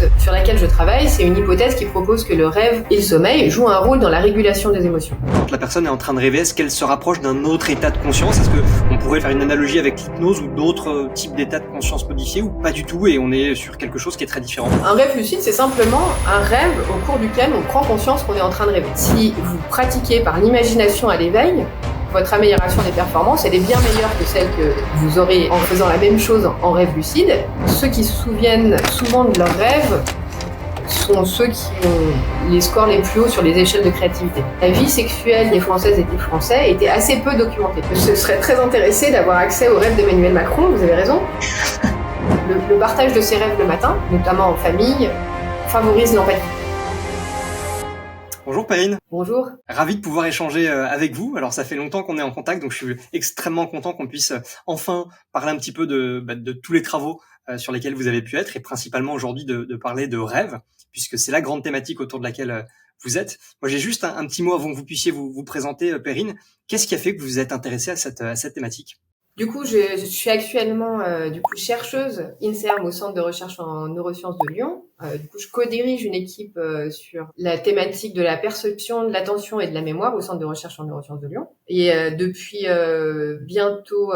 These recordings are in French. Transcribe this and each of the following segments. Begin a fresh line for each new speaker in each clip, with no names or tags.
hypothèse sur laquelle je travaille, c'est une hypothèse qui propose que le rêve et le sommeil jouent un rôle dans la régulation des émotions.
Quand la personne est en train de rêver, est-ce qu'elle se rapproche d'un autre état de conscience? Est-ce qu'on pourrait faire une analogie avec l'hypnose ou d'autres types d'états de conscience modifiés, ou pas du tout et on est sur quelque chose qui est très différent?
Un rêve lucide, c'est simplement un rêve au cours duquel on prend conscience qu'on est en train de rêver. Si vous pratiquez par l'imagination à l'éveil, votre amélioration des performances, elle est bien meilleure que celle que vous aurez en faisant la même chose en rêve lucide. Ceux qui se souviennent souvent de leurs rêves sont ceux qui ont les scores les plus hauts sur les échelles de créativité. La vie sexuelle des Françaises et des Français était assez peu documentée. Je serais très intéressée d'avoir accès aux rêves d'Emmanuel Macron, vous avez raison. Le partage de ses rêves le matin, notamment en famille, favorise l'empathie.
Bonjour Perrine.
Bonjour.
Ravi de pouvoir échanger avec vous. Alors ça fait longtemps qu'on est en contact, donc je suis extrêmement content qu'on puisse enfin parler un petit peu de tous les travaux sur lesquels vous avez pu être, et principalement aujourd'hui de parler de rêve, puisque c'est la grande thématique autour de laquelle vous êtes. Moi j'ai juste un petit mot avant que vous puissiez vous présenter, Perrine. Qu'est-ce qui a fait que vous vous êtes intéressée à cette thématique?
Du coup, je suis actuellement chercheuse INSERM au Centre de recherche en neurosciences de Lyon. Du coup, je co-dirige une équipe sur la thématique de la perception, de l'attention et de la mémoire au Centre de recherche en neurosciences de Lyon. Et depuis bientôt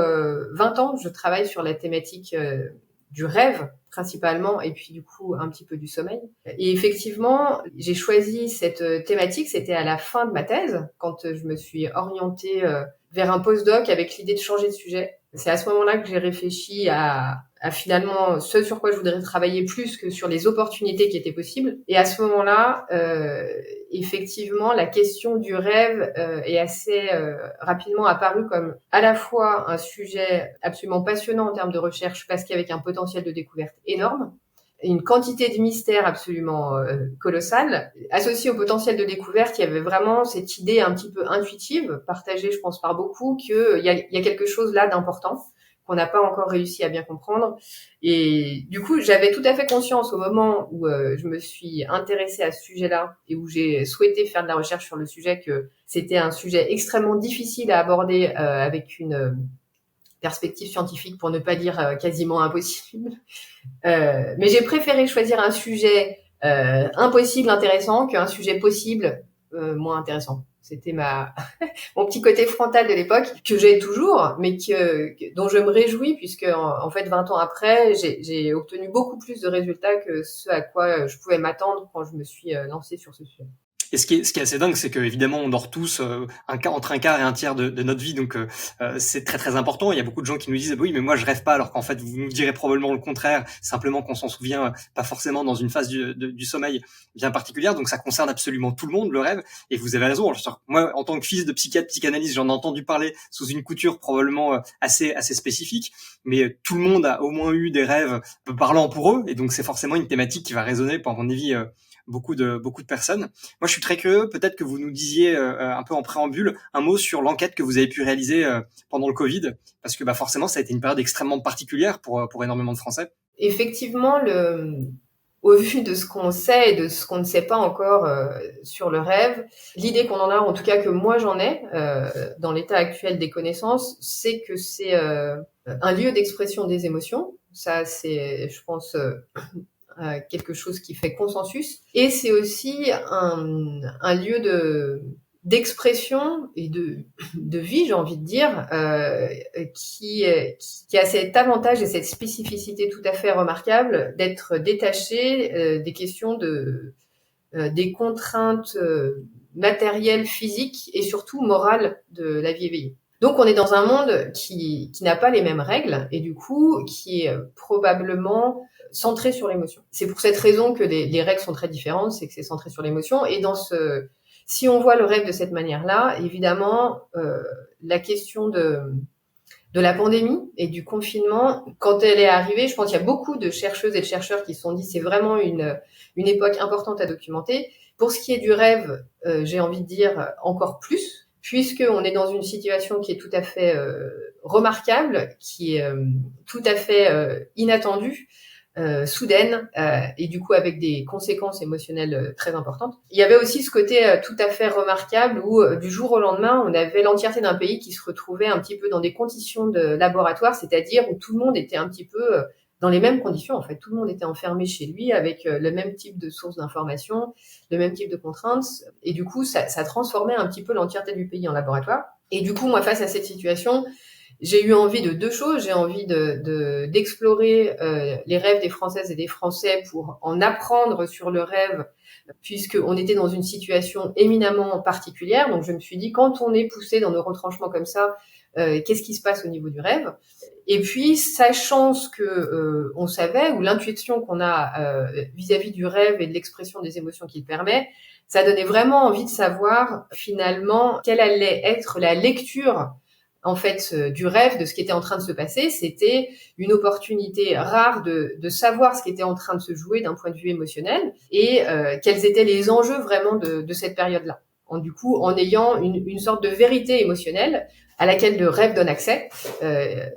20 ans, je travaille sur la thématique du rêve principalement, et puis du coup un petit peu du sommeil. Et effectivement, j'ai choisi cette thématique, c'était à la fin de ma thèse, quand je me suis orientée vers un postdoc avec l'idée de changer de sujet. C'est à ce moment-là que j'ai réfléchi à finalement ce sur quoi je voudrais travailler plus que sur les opportunités qui étaient possibles. Et à ce moment-là, effectivement, la question du rêve est assez rapidement apparue comme à la fois un sujet absolument passionnant en termes de recherche, parce qu'avec un potentiel de découverte énorme, une quantité de mystères absolument colossale. Associé au potentiel de découverte, il y avait vraiment cette idée un petit peu intuitive, partagée, je pense, par beaucoup, qu'il y a quelque chose là d'important qu'on n'a pas encore réussi à bien comprendre. Et du coup, j'avais tout à fait conscience au moment où je me suis intéressée à ce sujet-là et où j'ai souhaité faire de la recherche sur le sujet, que c'était un sujet extrêmement difficile à aborder avec une perspective scientifique, pour ne pas dire quasiment impossible. Mais j'ai préféré choisir un sujet impossible intéressant qu'un sujet possible moins intéressant. C'était mon petit côté frontal de l'époque, que j'ai toujours, mais dont je me réjouis, puisque en fait 20 ans après, j'ai obtenu beaucoup plus de résultats que ce à quoi je pouvais m'attendre quand je me suis lancée sur ce sujet.
Et ce qui est assez dingue, c'est que évidemment on dort tous entre un quart et un tiers de notre vie, donc c'est très très important. Il y a beaucoup de gens qui nous disent oui, mais moi je rêve pas, alors qu'en fait vous nous direz probablement le contraire, simplement qu'on s'en souvient pas forcément dans une phase du sommeil bien particulière. Donc ça concerne absolument tout le monde, le rêve. Et vous avez raison. Alors, moi, en tant que fils de psychiatre, psychanalyste, j'en ai entendu parler sous une couture probablement assez spécifique, mais tout le monde a au moins eu des rêves parlant pour eux, et donc c'est forcément une thématique qui va résonner, pour mon avis, beaucoup de personnes. Moi, je suis très curieux, peut-être que vous nous disiez un peu en préambule un mot sur l'enquête que vous avez pu réaliser pendant le Covid, parce que forcément, ça a été une période extrêmement particulière pour énormément de Français.
Effectivement, au vu de ce qu'on sait et de ce qu'on ne sait pas encore sur le rêve, l'idée qu'on en a, en tout cas que moi j'en ai, dans l'état actuel des connaissances, c'est que c'est un lieu d'expression des émotions. Ça, c'est, je pense, quelque chose qui fait consensus. Et c'est aussi un lieu d'expression et de vie, j'ai envie de dire, qui a cet avantage et cette spécificité tout à fait remarquable d'être détaché des questions des contraintes matérielles, physiques et surtout morales de la vie éveillée. Donc on est dans un monde qui n'a pas les mêmes règles et du coup qui est probablement centré sur l'émotion. C'est pour cette raison que les règles sont très différentes, c'est que c'est centré sur l'émotion. Et si on voit le rêve de cette manière-là, évidemment, la question de la pandémie et du confinement, quand elle est arrivée, je pense qu'il y a beaucoup de chercheuses et de chercheurs qui se sont dit c'est vraiment une époque importante à documenter. Pour ce qui est du rêve, j'ai envie de dire encore plus, puisqu'on est dans une situation qui est tout à fait remarquable, qui est tout à fait inattendue, soudaine, et du coup avec des conséquences émotionnelles très importantes. Il y avait aussi ce côté tout à fait remarquable où du jour au lendemain, on avait l'entièreté d'un pays qui se retrouvait un petit peu dans des conditions de laboratoire, c'est-à-dire où tout le monde était un petit peu dans les mêmes conditions, en fait. Tout le monde était enfermé chez lui avec le même type de sources d'informations, le même type de contraintes. Et du coup, ça transformait un petit peu l'entièreté du pays en laboratoire. Et du coup, moi, face à cette situation, j'ai eu envie de deux choses. J'ai envie d'explorer les rêves des Françaises et des Français pour en apprendre sur le rêve, puisqu'on était dans une situation éminemment particulière. Donc, je me suis dit, quand on est poussé dans nos retranchements comme ça, qu'est-ce qui se passe au niveau du rêve? Et puis, sachant ce que on savait, ou l'intuition qu'on a vis-à-vis du rêve et de l'expression des émotions qu'il permet, ça donnait vraiment envie de savoir finalement quelle allait être la lecture en fait du rêve, de ce qui était en train de se passer. C'était une opportunité rare de savoir ce qui était en train de se jouer d'un point de vue émotionnel et quels étaient les enjeux vraiment de cette période-là. Du coup, en ayant une sorte de vérité émotionnelle à laquelle le rêve donne accès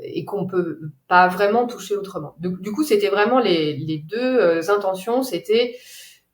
et qu'on peut pas vraiment toucher autrement. Du coup, c'était vraiment les deux intentions, c'était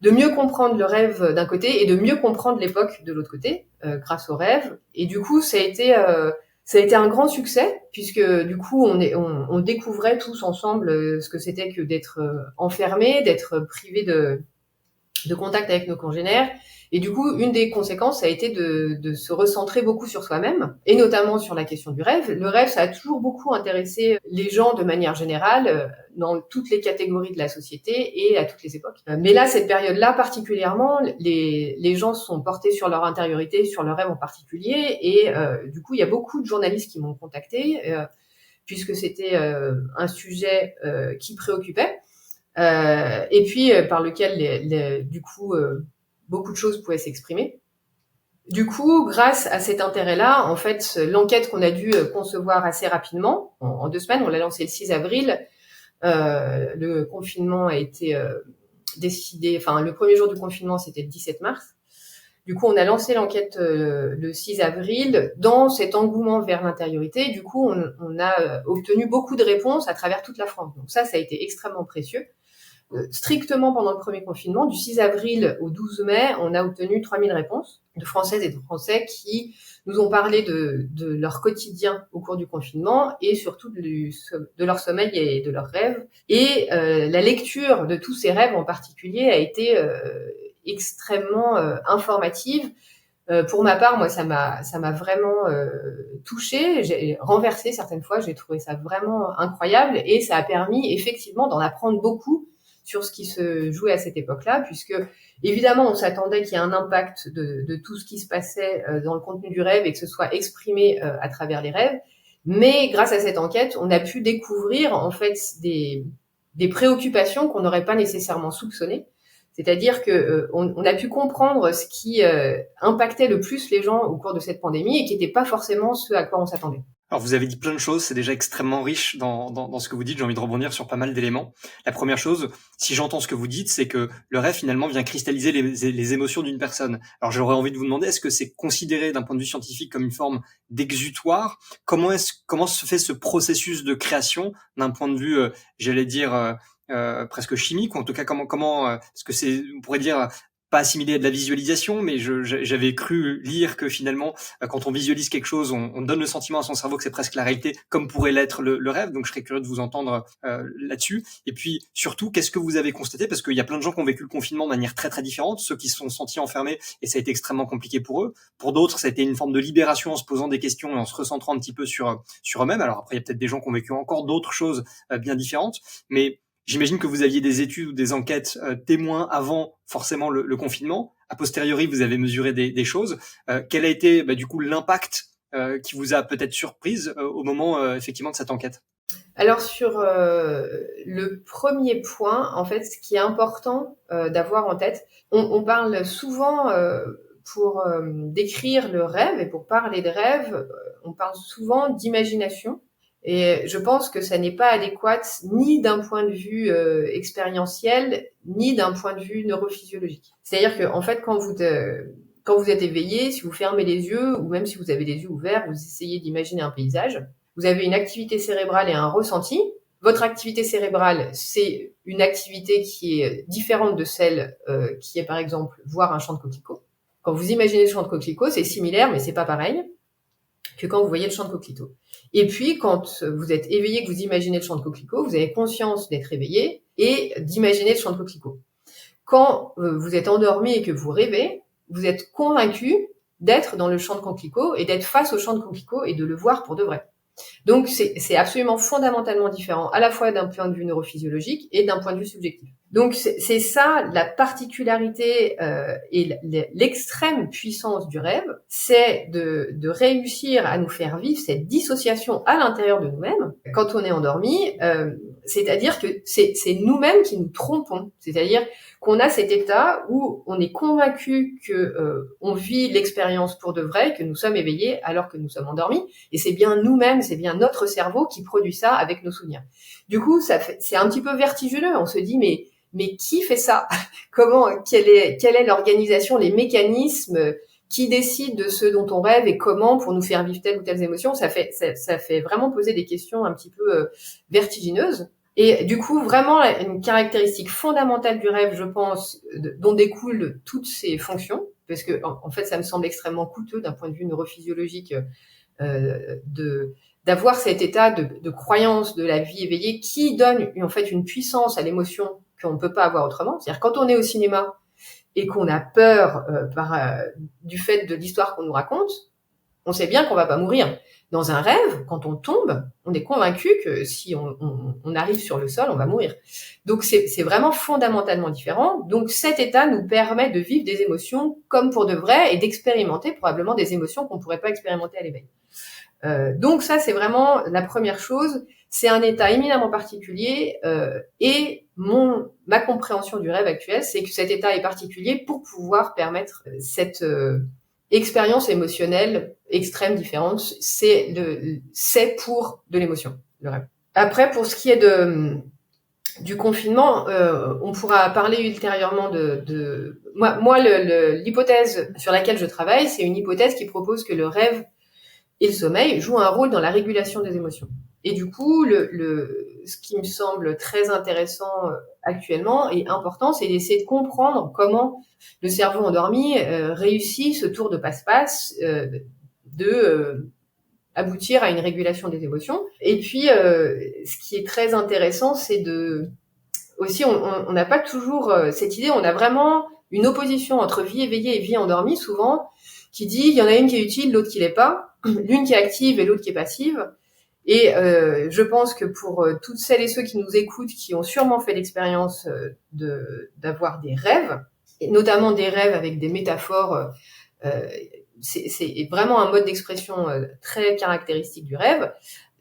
de mieux comprendre le rêve d'un côté et de mieux comprendre l'époque de l'autre côté grâce au rêve. Et du coup, ça a été un grand succès puisque du coup, on découvrait tous ensemble ce que c'était que d'être enfermé, d'être privé de contact avec nos congénères. Et du coup, une des conséquences, ça a été de se recentrer beaucoup sur soi-même, et notamment sur la question du rêve. Le rêve, ça a toujours beaucoup intéressé les gens de manière générale, dans toutes les catégories de la société et à toutes les époques. Mais là, cette période-là particulièrement, les gens sont portés sur leur intériorité, sur le rêve en particulier, et du coup, il y a beaucoup de journalistes qui m'ont contacté, puisque c'était un sujet qui préoccupait. Et puis par lequel du coup beaucoup de choses pouvaient s'exprimer. Du coup, grâce à cet intérêt-là, en fait, l'enquête qu'on a dû concevoir assez rapidement, en 2 semaines, on l'a lancée le 6 avril. Le confinement a été décidé, enfin le premier jour du confinement, c'était le 17 mars. Du coup, on a lancé l'enquête le 6 avril dans cet engouement vers l'intériorité. Du coup, on a obtenu beaucoup de réponses à travers toute la France. Donc ça a été extrêmement précieux. Strictement pendant le premier confinement, du 6 avril au 12 mai, on a obtenu 3000 réponses de Françaises et de Français qui nous ont parlé de leur quotidien au cours du confinement et surtout de leur sommeil et de leurs rêves. Et la lecture de tous ces rêves en particulier a été extrêmement informative. Pour ma part, moi, ça m'a vraiment touchée. J'ai renversé certaines fois. J'ai trouvé ça vraiment incroyable et ça a permis effectivement d'en apprendre beaucoup sur ce qui se jouait à cette époque-là, puisque évidemment, on s'attendait qu'il y ait un impact de tout ce qui se passait dans le contenu du rêve et que ce soit exprimé à travers les rêves. Mais grâce à cette enquête, on a pu découvrir en fait des préoccupations qu'on n'aurait pas nécessairement soupçonnées. C'est-à-dire que on a pu comprendre ce qui impactait le plus les gens au cours de cette pandémie et qui n'était pas forcément ce à quoi on s'attendait.
Alors vous avez dit plein de choses, c'est déjà extrêmement riche dans ce que vous dites, j'ai envie de rebondir sur pas mal d'éléments. La première chose, si j'entends ce que vous dites, c'est que le rêve finalement vient cristalliser les émotions d'une personne. Alors j'aurais envie de vous demander, est-ce que c'est considéré d'un point de vue scientifique comme une forme d'exutoire? Comment se fait ce processus de création d'un point de vue, j'allais dire, presque chimique, ou en tout cas comment est-ce que c'est, on pourrait dire, pas assimilé à de la visualisation, mais j'avais cru lire que finalement, quand on visualise quelque chose, on donne le sentiment à son cerveau que c'est presque la réalité, comme pourrait l'être le rêve. Donc, je serais curieux de vous entendre là-dessus. Et puis, surtout, qu'est-ce que vous avez constaté? Parce qu'il y a plein de gens qui ont vécu le confinement de manière très, très différente. Ceux qui se sont sentis enfermés, et ça a été extrêmement compliqué pour eux. Pour d'autres, ça a été une forme de libération en se posant des questions et en se recentrant un petit peu sur eux-mêmes. Alors après, il y a peut-être des gens qui ont vécu encore d'autres choses bien différentes. Mais j'imagine que vous aviez des études ou des enquêtes témoins avant forcément le confinement. A posteriori, vous avez mesuré des choses. Quel a été du coup l'impact qui vous a peut-être surprise au moment effectivement de cette enquête?
Alors sur le premier point, en fait, ce qui est important d'avoir en tête, on parle souvent pour décrire le rêve et pour parler de rêve, on parle souvent d'imagination. Et je pense que ça n'est pas adéquat ni d'un point de vue expérientiel, ni d'un point de vue neurophysiologique. C'est-à-dire que en fait, quand vous êtes éveillé, si vous fermez les yeux, ou même si vous avez les yeux ouverts, vous essayez d'imaginer un paysage, vous avez une activité cérébrale et un ressenti. Votre activité cérébrale, c'est une activité qui est différente de celle qui est par exemple voir un champ de coquelicots. Quand vous imaginez le champ de coquelicots, c'est similaire, mais c'est pas pareil que quand vous voyez le champ de coquelicots. Et puis, quand vous êtes éveillé, que vous imaginez le champ de coquelicot, vous avez conscience d'être éveillé et d'imaginer le champ de coquelicot. Quand vous êtes endormi et que vous rêvez, vous êtes convaincu d'être dans le champ de coquelicot et d'être face au champ de coquelicot et de le voir pour de vrai. Donc, c'est absolument fondamentalement différent, à la fois d'un point de vue neurophysiologique et d'un point de vue subjectif. Donc, c'est ça la particularité et l'extrême puissance du rêve, c'est de réussir à nous faire vivre cette dissociation à l'intérieur de nous-mêmes quand on est endormi. C'est-à-dire que c'est nous-mêmes qui nous trompons. C'est-à-dire qu'on a cet état où on est convaincu que on vit l'expérience pour de vrai, que nous sommes éveillés alors que nous sommes endormis, et c'est bien nous-mêmes, c'est bien notre cerveau qui produit ça avec nos souvenirs. Du coup, c'est un petit peu vertigineux. On se dit mais qui fait ça? Quelle est l'organisation, les mécanismes qui décident de ce dont on rêve et comment pour nous faire vivre telle ou telle émotion? Ça fait vraiment poser des questions un petit peu vertigineuses. Et du coup, vraiment, une caractéristique fondamentale du rêve, je pense, dont découlent toutes ces fonctions, parce que en fait, ça me semble extrêmement coûteux d'un point de vue neurophysiologique d'avoir cet état de croyance de la vie éveillée qui donne en fait une puissance à l'émotion qu'on ne peut pas avoir autrement. C'est-à-dire quand on est au cinéma et qu'on a peur du fait de l'histoire qu'on nous raconte, on sait bien qu'on va pas mourir. Dans un rêve, quand on tombe, on est convaincu que si on arrive sur le sol, on va mourir. Donc c'est vraiment fondamentalement différent. Donc cet état nous permet de vivre des émotions comme pour de vrai et d'expérimenter probablement des émotions qu'on pourrait pas expérimenter à l'éveil. Donc ça, c'est vraiment la première chose. C'est un état éminemment particulier et ma compréhension du rêve actuel, c'est que cet état est particulier pour pouvoir permettre cette expérience émotionnelle extrême différente. C'est pour de l'émotion, le rêve. Après, pour ce qui est du confinement, on pourra parler ultérieurement de moi l'hypothèse sur laquelle je travaille, c'est une hypothèse qui propose que le rêve et le sommeil jouent un rôle dans la régulation des émotions. Et du coup, ce qui me semble très intéressant actuellement et important, c'est d'essayer de comprendre comment le cerveau endormi réussit ce tour de passe-passe aboutir à une régulation des émotions. Et puis, ce qui est très intéressant, c'est aussi, on n'a pas toujours cette idée, on a vraiment une opposition entre vie éveillée et vie endormie, souvent, qui dit, il y en a une qui est utile, l'autre qui l'est pas, l'une qui est active et l'autre qui est passive. Et je pense que pour toutes celles et ceux qui nous écoutent, qui ont sûrement fait l'expérience d'avoir des rêves, et notamment des rêves avec des métaphores, c'est vraiment un mode d'expression très caractéristique du rêve.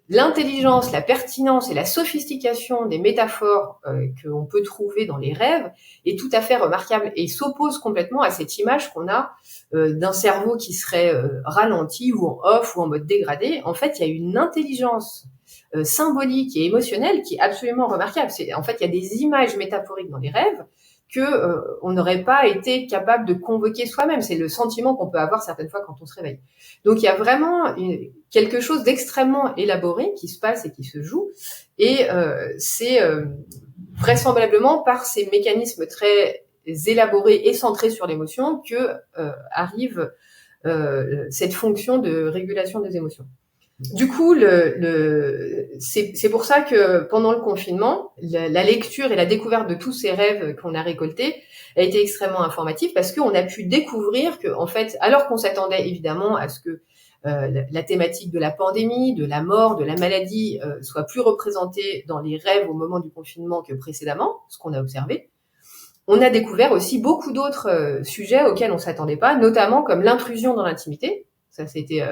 L'intelligence, la pertinence et la sophistication des métaphores qu'on peut trouver dans les rêves est tout à fait remarquable et s'oppose complètement à cette image qu'on a d'un cerveau qui serait ralenti ou en off ou en mode dégradé. En fait, il y a une intelligence symbolique et émotionnelle qui est absolument remarquable. En fait, il y a des images métaphoriques dans les rêves que on n'aurait pas été capable de convoquer soi-même. C'est le sentiment qu'on peut avoir certaines fois quand on se réveille. Donc il y a vraiment quelque chose d'extrêmement élaboré qui se passe et qui se joue, et c'est vraisemblablement par ces mécanismes très élaborés et centrés sur l'émotion que arrive cette fonction de régulation des émotions. Du coup, c'est pour ça que pendant le confinement, la lecture et la découverte de tous ces rêves qu'on a récoltés a été extrêmement informative parce qu'on a pu découvrir que, en fait, alors qu'on s'attendait évidemment à ce que la thématique de la pandémie, de la mort, de la maladie soit plus représentée dans les rêves au moment du confinement que précédemment, ce qu'on a observé, on a découvert aussi beaucoup d'autres sujets auxquels on s'attendait pas, notamment comme l'intrusion dans l'intimité. Ça, c'était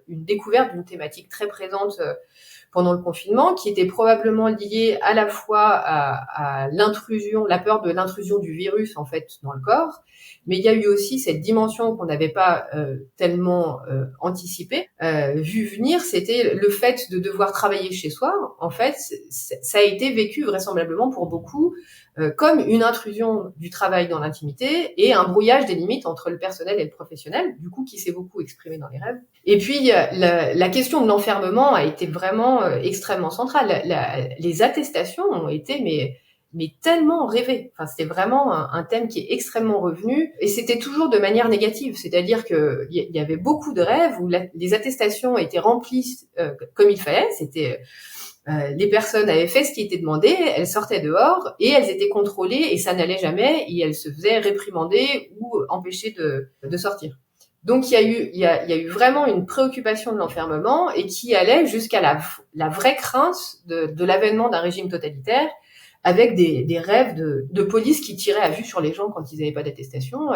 une découverte d'une thématique très présente pendant le confinement, qui était probablement liée à la fois à l'intrusion, la peur de l'intrusion du virus en fait dans le corps, mais il y a eu aussi cette dimension qu'on n'avait pas tellement anticipée, vu venir, c'était le fait de devoir travailler chez soi. En fait, ça a été vécu vraisemblablement pour beaucoup comme une intrusion du travail dans l'intimité et un brouillage des limites entre le personnel et le professionnel, du coup qui s'est beaucoup exprimé dans les rêves. Et puis la question de l'enfermement a été vraiment extrêmement centrale. Les attestations ont été mais tellement rêvé. Enfin, c'était vraiment un thème qui est extrêmement revenu, et c'était toujours de manière négative. C'est-à-dire que il y avait beaucoup de rêves où les attestations étaient remplies comme il fallait. C'était les personnes avaient fait ce qui était demandé, elles sortaient dehors et elles étaient contrôlées et ça n'allait jamais et elles se faisaient réprimander ou empêcher de sortir. Donc il y a eu vraiment une préoccupation de l'enfermement et qui allait jusqu'à la vraie crainte de l'avènement d'un régime totalitaire, avec des rêves de police qui tiraient à vue sur les gens quand ils n'avaient pas d'attestation.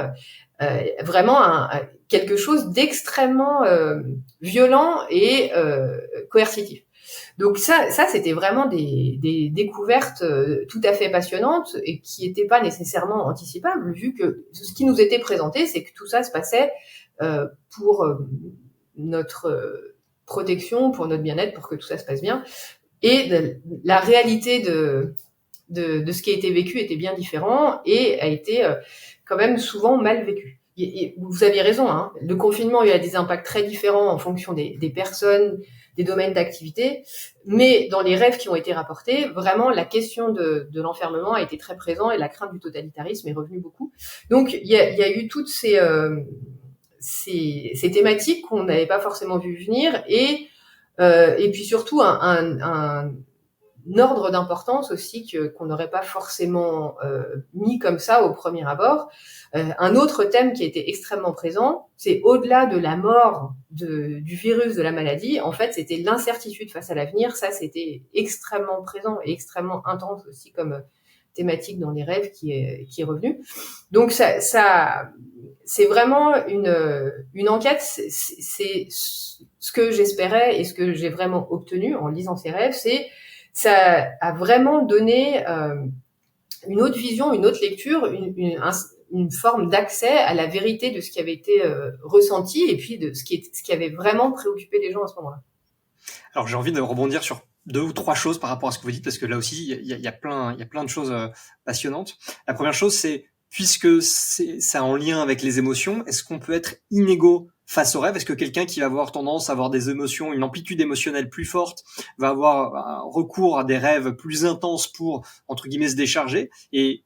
Vraiment quelque chose d'extrêmement violent et coercitif. Donc ça c'était vraiment des découvertes tout à fait passionnantes et qui n'étaient pas nécessairement anticipables, vu que ce qui nous était présenté, c'est que tout ça se passait pour notre protection, pour notre bien-être, pour que tout ça se passe bien. Et la réalité de ce qui a été vécu était bien différent et a été quand même souvent mal vécu. Et vous aviez raison, hein, le confinement a eu des impacts très différents en fonction des personnes, des domaines d'activité, mais dans les rêves qui ont été rapportés, vraiment la question de l'enfermement a été très présente et la crainte du totalitarisme est revenue beaucoup. Donc il y a eu toutes ces thématiques qu'on n'avait pas forcément vu venir et puis surtout un ordre d'importance aussi qu'on n'aurait pas forcément mis comme ça au premier abord. Un autre thème qui était extrêmement présent, c'est au-delà de la mort du virus, de la maladie, en fait, c'était l'incertitude face à l'avenir. Ça, c'était extrêmement présent et extrêmement intense aussi comme thématique dans les rêves qui est revenu. Donc ça c'est vraiment une enquête. C'est ce que j'espérais et ce que j'ai vraiment obtenu en lisant ces rêves, ça a vraiment donné une autre vision, une autre lecture, une forme d'accès à la vérité de ce qui avait été ressenti et puis de ce qui avait vraiment préoccupé les gens à ce moment-là.
Alors j'ai envie de rebondir sur 2 ou 3 choses par rapport à ce que vous dites, parce que là aussi il y a plein de choses passionnantes. La première chose, c'est puisque ça en lien avec les émotions, est-ce qu'on peut être inégaux face au rêve? Est-ce que quelqu'un qui va avoir tendance à avoir des émotions, une amplitude émotionnelle plus forte, va avoir un recours à des rêves plus intenses pour, entre guillemets, se décharger? Et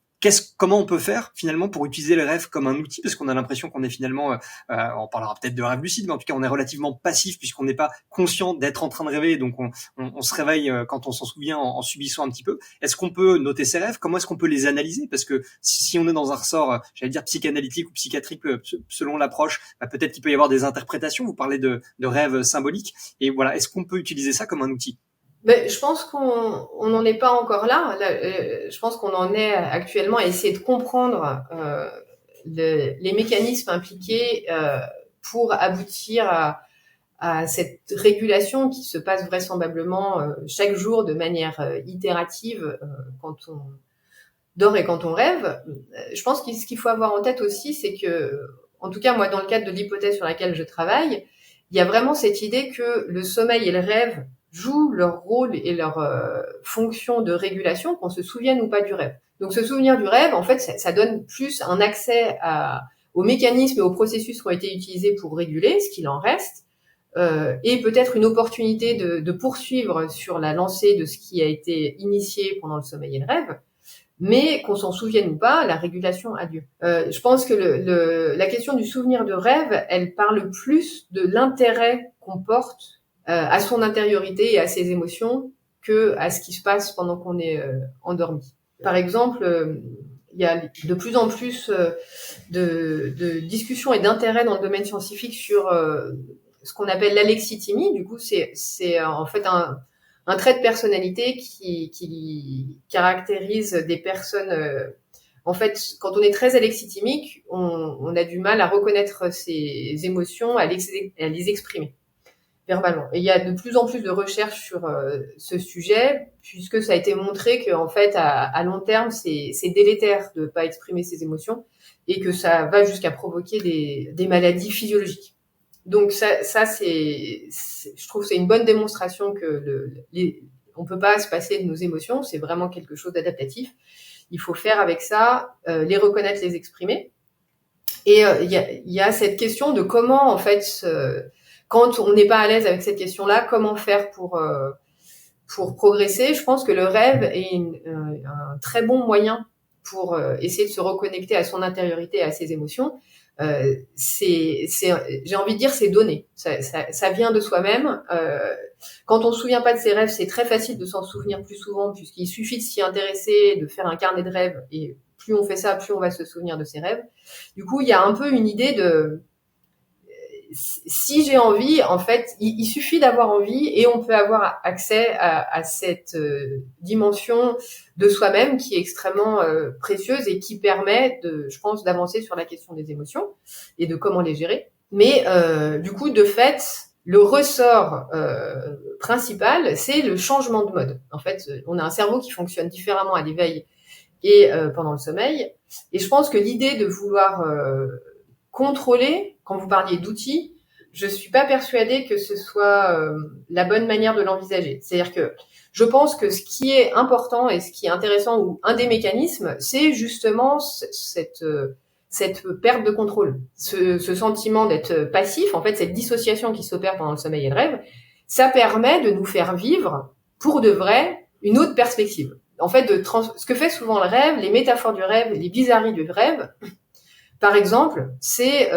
comment on peut faire finalement pour utiliser les rêves comme un outil, parce qu'on a l'impression qu'on est finalement, on parlera peut-être de rêve lucide, mais en tout cas on est relativement passif puisqu'on n'est pas conscient d'être en train de rêver, donc on se réveille quand on s'en souvient en subissant un petit peu. Est-ce qu'on peut noter ses rêves? Comment est-ce qu'on peut les analyser? Parce que si on est dans un ressort, j'allais dire psychanalytique ou psychiatrique, selon l'approche, peut-être qu'il peut y avoir des interprétations. Vous parlez de rêves symboliques, et voilà, est-ce qu'on peut utiliser ça comme un outil?
Mais je pense qu'on n'en est pas encore là. Je pense qu'on en est actuellement à essayer de comprendre les mécanismes impliqués pour aboutir à cette régulation qui se passe vraisemblablement chaque jour de manière itérative quand on dort et quand on rêve. Je pense que ce qu'il faut avoir en tête aussi, c'est que, en tout cas moi dans le cadre de l'hypothèse sur laquelle je travaille, il y a vraiment cette idée que le sommeil et le rêve jouent leur rôle et leur fonction de régulation, qu'on se souvienne ou pas du rêve. Donc se souvenir du rêve, en fait, ça donne plus un accès aux mécanismes et aux processus qui ont été utilisés pour réguler, ce qu'il en reste, et peut-être une opportunité de poursuivre sur la lancée de ce qui a été initié pendant le sommeil et le rêve, mais qu'on s'en souvienne ou pas, la régulation a lieu. Je pense que la question du souvenir de rêve, elle parle plus de l'intérêt qu'on porte à son intériorité et à ses émotions que à ce qui se passe pendant qu'on est endormi. Par exemple, il y a de plus en plus de discussions et d'intérêt dans le domaine scientifique sur ce qu'on appelle l'alexithymie. Du coup, c'est en fait un trait de personnalité qui caractérise des personnes. En fait, quand on est très alexithymique, on a du mal à reconnaître ses émotions, à les exprimer verbalement. Et il y a de plus en plus de recherches sur ce sujet, puisque ça a été montré que, en fait, à long terme, c'est délétère de pas exprimer ses émotions et que ça va jusqu'à provoquer des maladies physiologiques. Donc ça je trouve que c'est une bonne démonstration que on peut pas se passer de nos émotions, c'est vraiment quelque chose d'adaptatif. Il faut faire avec ça, les reconnaître, les exprimer. Et il y a cette question de comment, en fait, quand on n'est pas à l'aise avec cette question-là, comment faire pour pour progresser, je pense que le rêve est un très bon moyen pour essayer de se reconnecter à son intériorité et à ses émotions. J'ai envie de dire, c'est donné. Ça vient de soi-même. Quand on se souvient pas de ses rêves, c'est très facile de s'en souvenir plus souvent, puisqu'il suffit de s'y intéresser, de faire un carnet de rêves, et plus on fait ça, plus on va se souvenir de ses rêves. Du coup, il y a un peu une idée de si j'ai envie, en fait, il suffit d'avoir envie et on peut avoir accès à cette dimension de soi-même qui est extrêmement précieuse et qui permet je pense, d'avancer sur la question des émotions et de comment les gérer. Mais du coup, de fait, le ressort principal, c'est le changement de mode. En fait, on a un cerveau qui fonctionne différemment à l'éveil et pendant le sommeil. Et je pense que l'idée de vouloir contrôler, quand vous parliez d'outils, je suis pas persuadée que ce soit la bonne manière de l'envisager. C'est-à-dire que je pense que ce qui est important et ce qui est intéressant, ou un des mécanismes, c'est justement cette perte de contrôle, ce sentiment d'être passif, en fait, cette dissociation qui s'opère pendant le sommeil et le rêve, ça permet de nous faire vivre, pour de vrai, une autre perspective. En fait, ce que fait souvent le rêve, les métaphores du rêve, les bizarreries du rêve, par exemple, c'est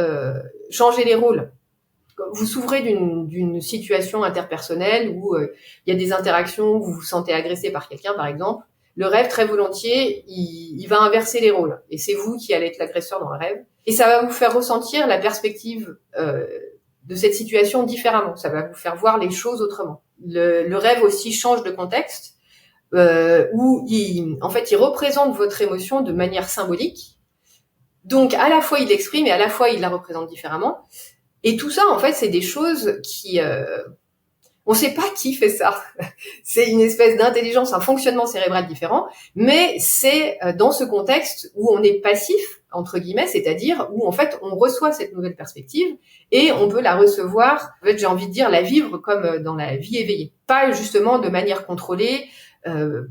changer les rôles. Vous souffrez d'une situation interpersonnelle où il y a des interactions où vous vous sentez agressé par quelqu'un, par exemple. Le rêve, très volontiers, il va inverser les rôles. Et c'est vous qui allez être l'agresseur dans le rêve. Et ça va vous faire ressentir la perspective de cette situation différemment. Ça va vous faire voir les choses autrement. Le rêve aussi change de contexte, où en fait, il représente votre émotion de manière symbolique. Donc, à la fois, il l'exprime et à la fois, il la représente différemment. Et tout ça, en fait, c'est des choses qui... on sait pas qui fait ça. C'est une espèce d'intelligence, un fonctionnement cérébral différent, mais c'est dans ce contexte où on est passif, entre guillemets, c'est-à-dire où, en fait, on reçoit cette nouvelle perspective et on peut la recevoir, en fait, j'ai envie de dire, la vivre comme dans la vie éveillée. Pas justement de manière contrôlée,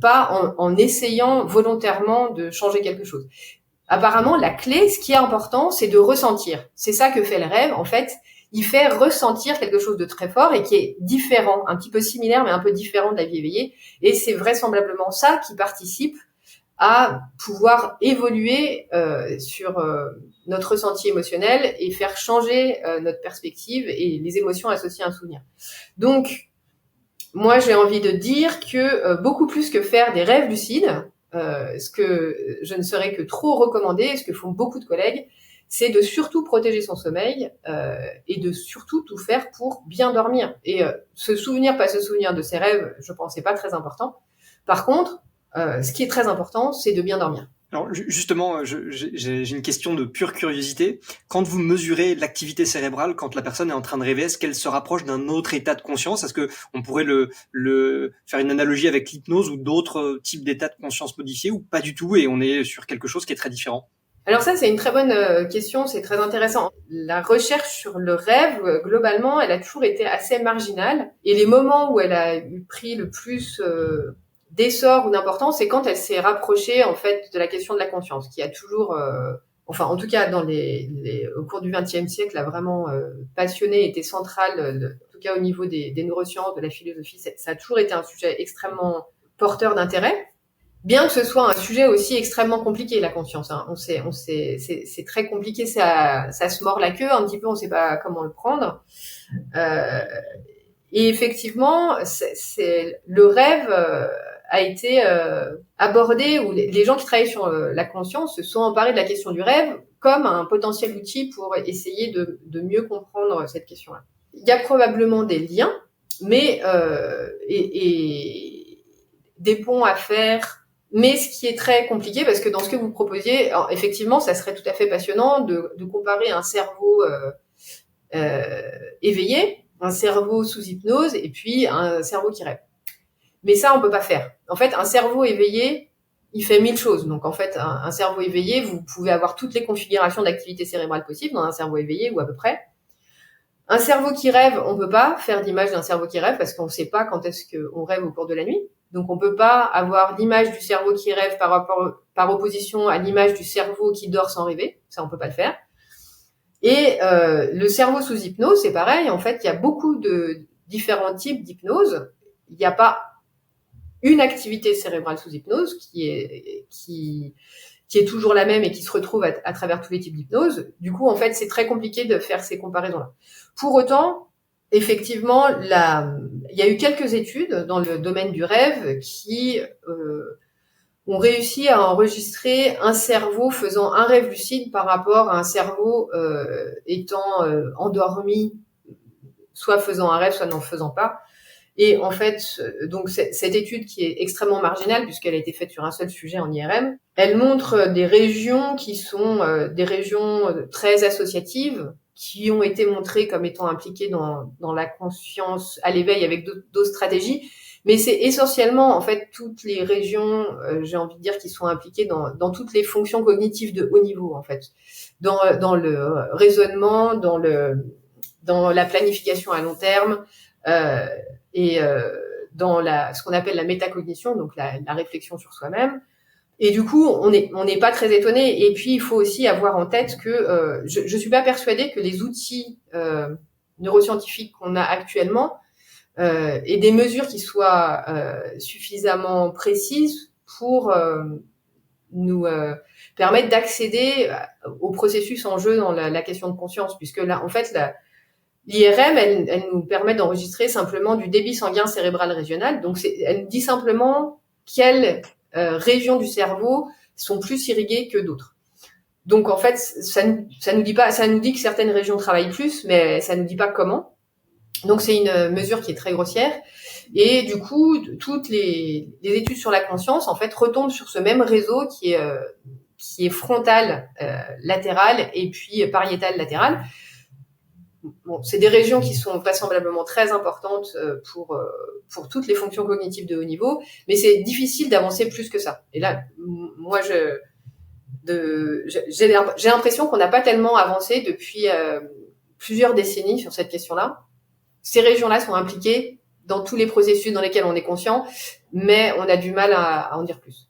pas en essayant volontairement de changer quelque chose. Apparemment, la clé, ce qui est important, c'est de ressentir. C'est ça que fait le rêve. En fait, il fait ressentir quelque chose de très fort et qui est différent, un petit peu similaire, mais un peu différent de la vie éveillée. Et c'est vraisemblablement ça qui participe à pouvoir évoluer sur notre ressenti émotionnel et faire changer notre perspective et les émotions associées à un souvenir. Donc, moi, j'ai envie de dire que beaucoup plus que faire des rêves lucides, ce que je ne saurais que trop recommander, ce que font beaucoup de collègues, c'est de surtout protéger son sommeil et de surtout tout faire pour bien dormir. Et se souvenir, pas se souvenir de ses rêves, je pense, c'est pas très important. Par contre, ce qui est très important, c'est de bien dormir.
Alors justement, j'ai une question de pure curiosité. Quand vous mesurez l'activité cérébrale, quand la personne est en train de rêver, est-ce qu'elle se rapproche d'un autre état de conscience? Est-ce que on pourrait le faire une analogie avec l'hypnose ou d'autres types d'états de conscience modifiés, ou pas du tout, et on est sur quelque chose qui est très différent?
Alors ça, c'est une très bonne question, c'est très intéressant. La recherche sur le rêve, globalement, elle a toujours été assez marginale. Et les moments où elle a pris le plus d'essor ou d'importance, c'est quand elle s'est rapprochée, en fait, de la question de la conscience, qui a toujours, enfin, en tout cas, au cours du XXe siècle, a vraiment passionné, été centrale, en tout cas au niveau des neurosciences, de la philosophie. Ça a toujours été un sujet extrêmement porteur d'intérêt. Bien que ce soit un sujet aussi extrêmement compliqué, la conscience, hein. C'est très compliqué, ça se mord la queue un petit peu, on sait pas comment le prendre. Et effectivement, le rêve a été abordé, ou les gens qui travaillent sur la conscience se sont emparés de la question du rêve comme un potentiel outil pour essayer de mieux comprendre cette question-là. Il y a probablement des liens, mais et des ponts à faire. Mais ce qui est très compliqué, parce que dans ce que vous proposiez, alors, effectivement, ça serait tout à fait passionnant de comparer un cerveau éveillé, un cerveau sous hypnose, et puis un cerveau qui rêve. Mais ça, on peut pas faire. En fait, un cerveau éveillé, il fait 1000 choses. Donc, en fait, un cerveau éveillé, vous pouvez avoir toutes les configurations d'activité cérébrale possibles dans un cerveau éveillé, ou à peu près. Un cerveau qui rêve, on peut pas faire d'image d'un cerveau qui rêve, parce qu'on sait pas quand est-ce qu'on rêve au cours de la nuit. Donc, on peut pas avoir l'image du cerveau qui rêve par opposition à l'image du cerveau qui dort sans rêver. Ça, on peut pas le faire. Et le cerveau sous hypnose, c'est pareil. En fait, il y a beaucoup de différents types d'hypnose. Il n'y a pas une activité cérébrale sous hypnose qui est toujours la même et qui se retrouve à travers tous les types d'hypnose. Du coup, en fait, c'est très compliqué de faire ces comparaisons-là. Pour autant, effectivement, il y a eu quelques études dans le domaine du rêve qui ont réussi à enregistrer un cerveau faisant un rêve lucide par rapport à un cerveau étant endormi, soit faisant un rêve, soit n'en faisant pas. Et en fait, donc cette étude qui est extrêmement marginale puisqu'elle a été faite sur un seul sujet en IRM, elle montre des régions qui sont des régions très associatives qui ont été montrées comme étant impliquées dans la conscience à l'éveil avec d'autres stratégies. Mais c'est essentiellement en fait toutes les régions, j'ai envie de dire, qui sont impliquées dans toutes les fonctions cognitives de haut niveau en fait, dans le raisonnement, dans la planification à long terme. Et dans ce qu'on appelle la métacognition, donc la réflexion sur soi-même. Et du coup, on n'est pas très étonné. Et puis, il faut aussi avoir en tête que je suis pas persuadée que les outils neuroscientifiques qu'on a actuellement et des mesures qui soient suffisamment précises pour nous permettre d'accéder au processus en jeu dans la question de conscience, puisque là, en fait, l'IRM, elle nous permet d'enregistrer simplement du débit sanguin cérébral régional. Donc, elle nous dit simplement quelles régions du cerveau sont plus irriguées que d'autres. Donc, en fait, ça nous dit pas, ça nous dit que certaines régions travaillent plus, mais ça nous dit pas comment. Donc, c'est une mesure qui est très grossière. Et du coup, toutes les études sur la conscience, en fait, retombent sur ce même réseau qui est frontal latéral et puis pariétal latéral. Bon, c'est des régions qui sont vraisemblablement très importantes pour toutes les fonctions cognitives de haut niveau, mais c'est difficile d'avancer plus que ça. Et là, moi, j'ai l'impression qu'on n'a pas tellement avancé depuis plusieurs décennies sur cette question-là. Ces régions-là sont impliquées dans tous les processus dans lesquels on est conscient, mais on a du mal à en dire plus.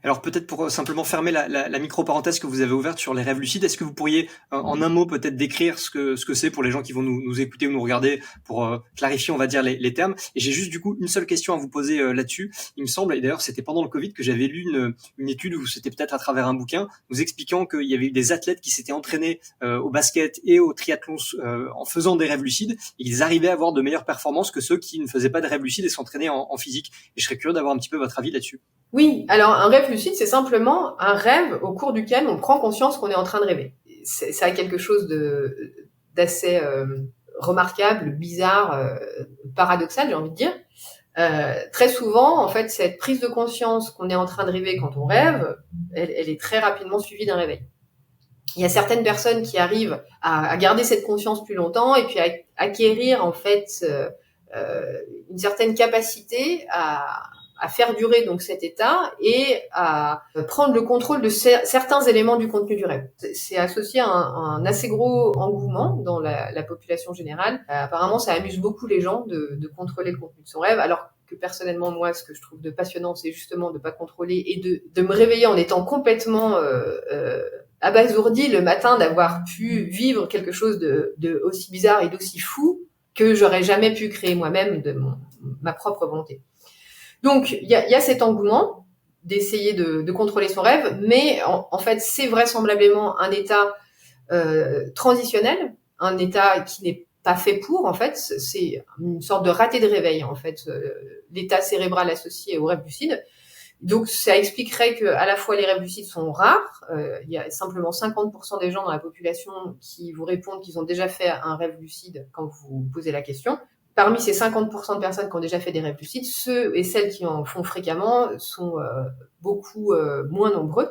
Alors peut-être pour simplement fermer la micro-parenthèse que vous avez ouverte sur les rêves lucides, est-ce que vous pourriez en un mot peut-être décrire ce que c'est pour les gens qui vont nous écouter ou nous regarder pour clarifier, on va dire, les termes. Et j'ai juste du coup une seule question à vous poser là-dessus. Il me semble, et d'ailleurs c'était pendant le Covid que j'avais lu une étude, ou c'était peut-être à travers un bouquin, nous expliquant qu'il y avait eu des athlètes qui s'étaient entraînés au basket et au triathlon en faisant des rêves lucides, et ils arrivaient à avoir de meilleures performances que ceux qui ne faisaient pas de rêves lucides et s'entraînaient en physique. Et je serais curieux d'avoir un petit peu votre avis là-dessus.
Oui, alors un rêve lucide, c'est simplement un rêve au cours duquel on prend conscience qu'on est en train de rêver. Ça a quelque chose d'assez remarquable, bizarre, paradoxal, j'ai envie de dire. Très souvent, en fait, cette prise de conscience qu'on est en train de rêver quand on rêve, elle est très rapidement suivie d'un réveil. Il y a certaines personnes qui arrivent à garder cette conscience plus longtemps et puis à acquérir en fait une certaine capacité à faire durer donc cet état et à prendre le contrôle de certains éléments du contenu du rêve. C'est associé à un assez gros engouement dans la population générale. Apparemment, ça amuse beaucoup les gens de contrôler le contenu de son rêve, alors que personnellement, moi, ce que je trouve de passionnant, c'est justement de pas contrôler et de me réveiller en étant complètement abasourdi le matin d'avoir pu vivre quelque chose de aussi bizarre et d'aussi fou que j'aurais jamais pu créer moi-même de ma propre volonté. Donc, il y a cet engouement d'essayer de contrôler son rêve, mais en fait, c'est vraisemblablement un état transitionnel, un état qui n'est pas fait pour, en fait. C'est une sorte de raté de réveil, en fait, l'état cérébral associé au rêve lucide. Donc, ça expliquerait que à la fois les rêves lucides sont rares. Il y a simplement 50% des gens dans la population qui vous répondent qu'ils ont déjà fait un rêve lucide quand vous posez la question. Parmi ces 50% de personnes qui ont déjà fait des rêves lucides, ceux et celles qui en font fréquemment sont beaucoup moins nombreux.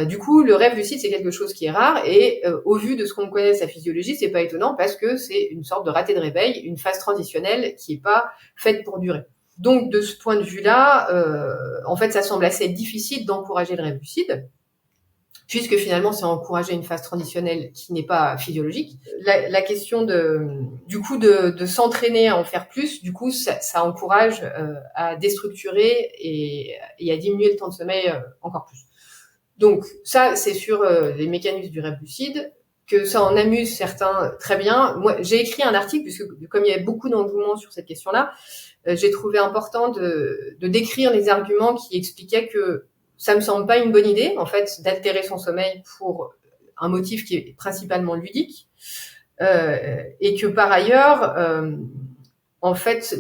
Du coup, le rêve lucide, c'est quelque chose qui est rare et au vu de ce qu'on connaît de sa physiologie, c'est pas étonnant parce que c'est une sorte de raté de réveil, une phase transitionnelle qui est pas faite pour durer. Donc, de ce point de vue-là, en fait, ça semble assez difficile d'encourager le rêve lucide, puisque finalement, c'est encourager une phase transitionnelle qui n'est pas physiologique. La question de s'entraîner à en faire plus, du coup, ça encourage à déstructurer et à diminuer le temps de sommeil encore plus. Donc, ça, c'est sur les mécanismes du rêve lucide. que ça en amuse certains, très bien. Moi, j'ai écrit un article, puisque comme il y avait beaucoup d'engouement sur cette question-là, j'ai trouvé important de décrire les arguments qui expliquaient que ça me semble pas une bonne idée, en fait, d'altérer son sommeil pour un motif qui est principalement ludique, et que par ailleurs, en fait,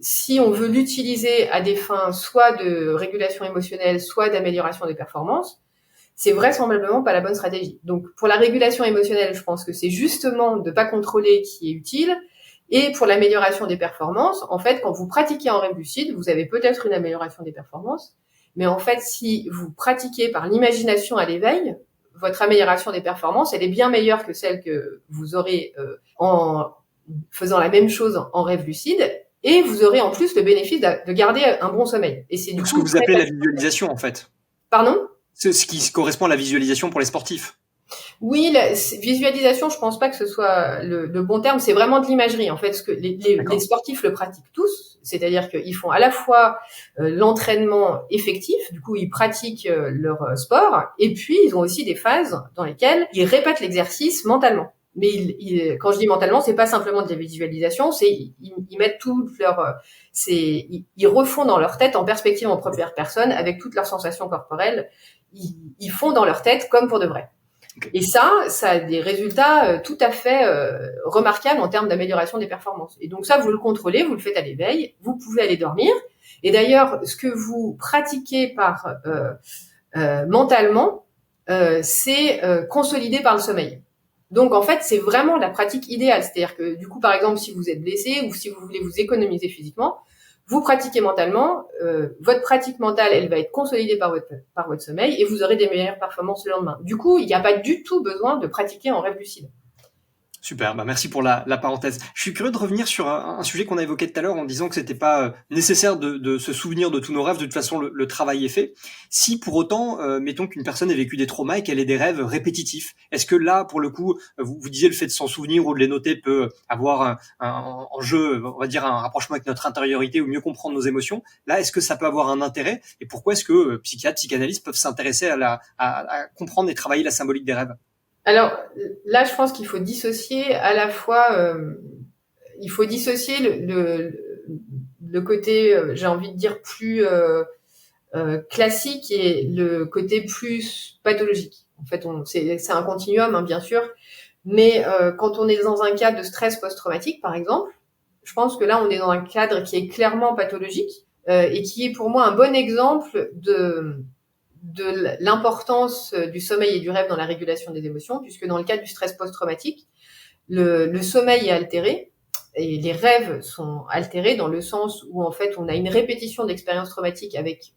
si on veut l'utiliser à des fins soit de régulation émotionnelle, soit d'amélioration des performances, c'est vraisemblablement pas la bonne stratégie. Donc, pour la régulation émotionnelle, je pense que c'est justement de pas contrôler qui est utile. Et pour l'amélioration des performances, en fait, quand vous pratiquez en rêve lucide, vous avez peut-être une amélioration des performances. Mais en fait, si vous pratiquez par l'imagination à l'éveil, votre amélioration des performances, elle est bien meilleure que celle que vous aurez en faisant la même chose en rêve lucide. Et vous aurez en plus le bénéfice de garder un bon sommeil. Et c'est du
Donc,
coup
ce que vous appelez la visualisation, en fait.
Pardon ?
C'est ce qui correspond à la visualisation pour les sportifs.
Oui, la visualisation, je pense pas que ce soit le bon terme. C'est vraiment de l'imagerie. En fait, ce que les sportifs le pratiquent tous, c'est-à-dire qu'ils font à la fois l'entraînement effectif, du coup ils pratiquent leur sport, et puis ils ont aussi des phases dans lesquelles ils répètent l'exercice mentalement. Mais quand je dis mentalement, c'est pas simplement de la visualisation, c'est ils mettent toutes leurs, ils refont dans leur tête en perspective en première personne avec toutes leurs sensations corporelles. Ils font dans leur tête comme pour de vrai. Okay. Et ça a des résultats tout à fait remarquables en termes d'amélioration des performances. Et donc ça, vous le contrôlez, vous le faites à l'éveil, vous pouvez aller dormir. Et d'ailleurs, ce que vous pratiquez par mentalement, c'est consolidé par le sommeil. Donc en fait, c'est vraiment la pratique idéale. C'est-à-dire que du coup, par exemple, si vous êtes blessé ou si vous voulez vous économiser physiquement, vous pratiquez mentalement, votre pratique mentale, elle va être consolidée par votre sommeil et vous aurez des meilleures performances le lendemain. Du coup, il n'y a pas du tout besoin de pratiquer en rêve lucide.
Super, merci pour la parenthèse. Je suis curieux de revenir sur un sujet qu'on a évoqué tout à l'heure en disant que c'était pas nécessaire de se souvenir de tous nos rêves, de toute façon le travail est fait. Si pour autant, mettons qu'une personne ait vécu des traumas et qu'elle ait des rêves répétitifs, est-ce que là, pour le coup, vous disiez le fait de s'en souvenir ou de les noter peut avoir un jeu, on va dire un rapprochement avec notre intériorité ou mieux comprendre nos émotions. Là, est-ce que ça peut avoir un intérêt et pourquoi est-ce que psychiatres, psychanalystes peuvent s'intéresser à comprendre et travailler la symbolique des rêves?
Alors là, je pense qu'il faut dissocier à la fois, il faut dissocier le côté, j'ai envie de dire plus classique et le côté plus pathologique. En fait, c'est un continuum, hein, bien sûr, mais quand on est dans un cadre de stress post-traumatique, par exemple, je pense que là, on est dans un cadre qui est clairement pathologique et qui est pour moi un bon exemple de l'importance du sommeil et du rêve dans la régulation des émotions, puisque dans le cas du stress post-traumatique, le sommeil est altéré et les rêves sont altérés dans le sens où en fait on a une répétition d'expériences traumatiques avec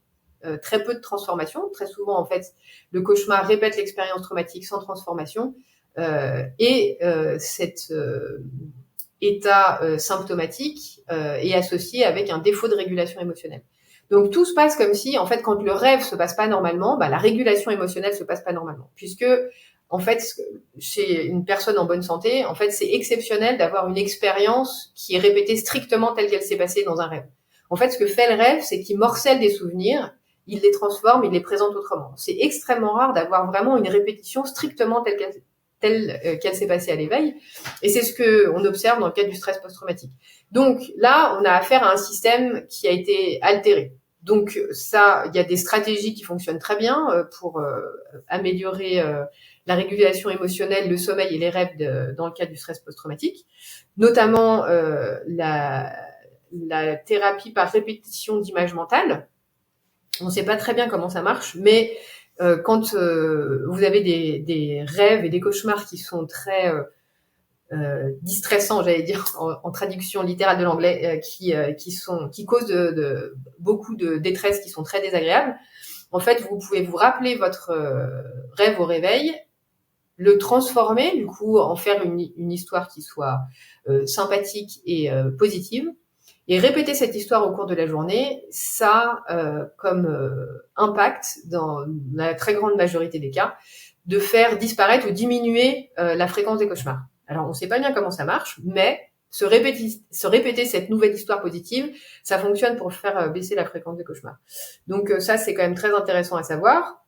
très peu de transformation. Très souvent en fait le cauchemar répète l'expérience traumatique sans transformation et cet état symptomatique est associé avec un défaut de régulation émotionnelle. Donc tout se passe comme si, en fait, quand le rêve se passe pas normalement, la régulation émotionnelle se passe pas normalement, puisque en fait, chez une personne en bonne santé, en fait, c'est exceptionnel d'avoir une expérience qui est répétée strictement telle qu'elle s'est passée dans un rêve. En fait, ce que fait le rêve, c'est qu'il morcelle des souvenirs, il les transforme, il les présente autrement. C'est extrêmement rare d'avoir vraiment une répétition strictement telle qu'elle s'est passée à l'éveil, et c'est ce que on observe dans le cadre du stress post-traumatique. Donc là, on a affaire à un système qui a été altéré. Donc ça, il y a des stratégies qui fonctionnent très bien pour améliorer la régulation émotionnelle, le sommeil et les rêves dans le cadre du stress post-traumatique, notamment la thérapie par répétition d'images mentales. On ne sait pas très bien comment ça marche, mais quand vous avez des rêves et des cauchemars qui sont très distressants, j'allais dire en traduction littérale de l'anglais, qui causent de beaucoup de détresse, qui sont très désagréables. En fait, vous pouvez vous rappeler votre rêve au réveil, le transformer, du coup, en faire une histoire qui soit sympathique et positive, et répéter cette histoire au cours de la journée. Ça comme impact, dans la très grande majorité des cas, de faire disparaître ou diminuer la fréquence des cauchemars. Alors, on ne sait pas bien comment ça marche, mais se répéter cette nouvelle histoire positive, ça fonctionne pour faire baisser la fréquence des cauchemars. Donc ça, c'est quand même très intéressant à savoir.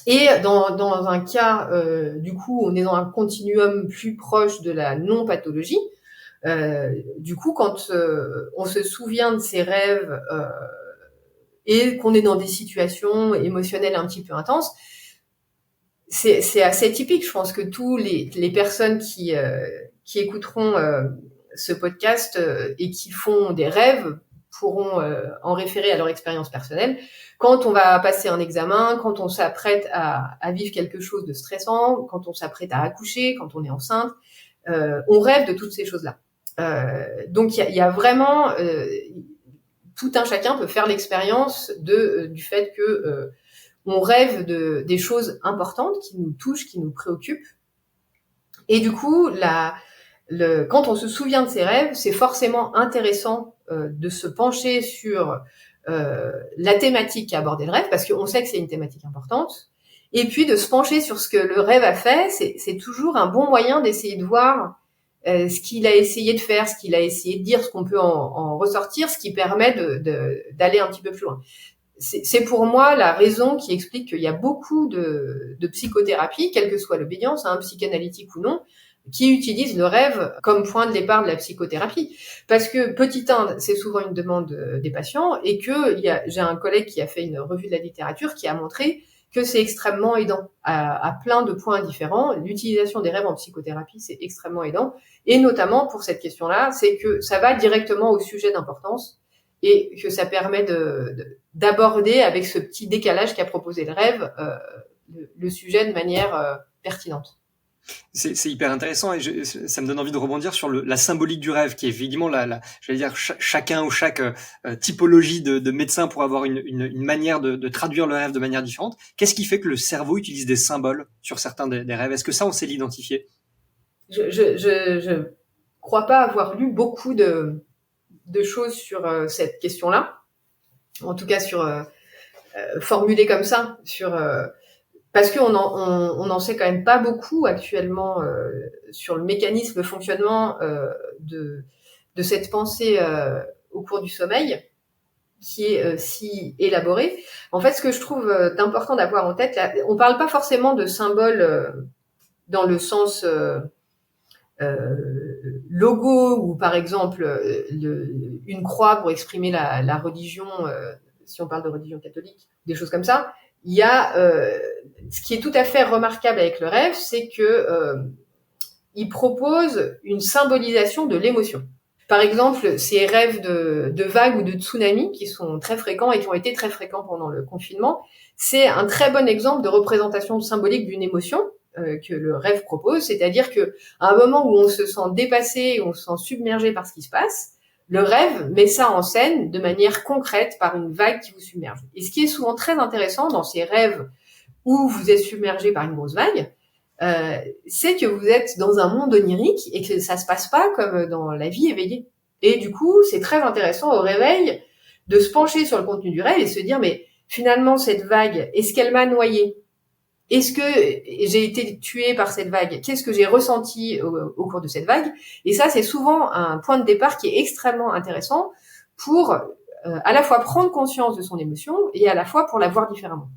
Et dans un cas, du coup, on est dans un continuum plus proche de la non-pathologie. Du coup, quand on se souvient de ses rêves et qu'on est dans des situations émotionnelles un petit peu intenses, c'est assez typique. Je pense que tous les personnes qui écouteront ce podcast et qui font des rêves pourront en référer à leur expérience personnelle. Quand on va passer un examen, quand on s'apprête à vivre quelque chose de stressant, quand on s'apprête à accoucher, quand on est enceinte, on rêve de toutes ces choses-là. Donc il y a vraiment tout un chacun peut faire l'expérience du fait que on rêve des choses importantes qui nous touchent, qui nous préoccupent. Et du coup, quand on se souvient de ses rêves, c'est forcément intéressant de se pencher sur la thématique qui a abordé le rêve, parce qu'on sait que c'est une thématique importante. Et puis de se pencher sur ce que le rêve a fait, c'est toujours un bon moyen d'essayer de voir ce qu'il a essayé de faire, ce qu'il a essayé de dire, ce qu'on peut en ressortir, ce qui permet d'aller un petit peu plus loin. C'est pour moi la raison qui explique qu'il y a beaucoup de psychothérapie, quelle que soit l'obédience, psychanalytique ou non, qui utilisent le rêve comme point de départ de la psychothérapie. Parce que, petit 1, c'est souvent une demande des patients, et que j'ai un collègue qui a fait une revue de la littérature qui a montré que c'est extrêmement aidant à plein de points différents. L'utilisation des rêves en psychothérapie, c'est extrêmement aidant. Et notamment pour cette question-là, c'est que ça va directement au sujet d'importance et que ça permet d'aborder avec ce petit décalage qu'a proposé le rêve le sujet de manière pertinente.
C'est hyper intéressant et ça me donne envie de rebondir sur la symbolique du rêve, qui est évidemment j'allais dire chacun ou chaque typologie de médecin pour avoir une manière de traduire le rêve de manière différente. Qu'est-ce qui fait que le cerveau utilise des symboles sur certains des rêves? Est-ce que ça, on sait l'identifier?
Je crois pas avoir lu beaucoup de choses sur cette question-là. En tout cas, formulée comme ça, parce qu'on en sait quand même pas beaucoup actuellement sur le mécanisme, le fonctionnement de cette pensée au cours du sommeil, qui est si élaborée. En fait, ce que je trouve d'important d'avoir en tête, là, on parle pas forcément de symboles dans le sens logo, ou par exemple une croix pour exprimer la religion, si on parle de religion catholique, des choses comme ça. Il y a ce qui est tout à fait remarquable avec le rêve, c'est que il propose une symbolisation de l'émotion. Par exemple, ces rêves de vagues ou de tsunamis qui sont très fréquents et qui ont été très fréquents pendant le confinement, c'est un très bon exemple de représentation symbolique d'une émotion que le rêve propose, c'est-à-dire que à un moment où on se sent dépassé, où on se sent submergé par ce qui se passe, le rêve met ça en scène de manière concrète par une vague qui vous submerge. Et ce qui est souvent très intéressant dans ces rêves où vous êtes submergé par une grosse vague, c'est que vous êtes dans un monde onirique et que ça se passe pas comme dans la vie éveillée. Et du coup, c'est très intéressant au réveil de se pencher sur le contenu du rêve et se dire, mais finalement, cette vague, est-ce qu'elle m'a noyé? Est-ce que j'ai été tué par cette vague? Qu'est-ce que j'ai ressenti au cours de cette vague? Et ça, c'est souvent un point de départ qui est extrêmement intéressant pour à la fois prendre conscience de son émotion et à la fois pour la voir différemment.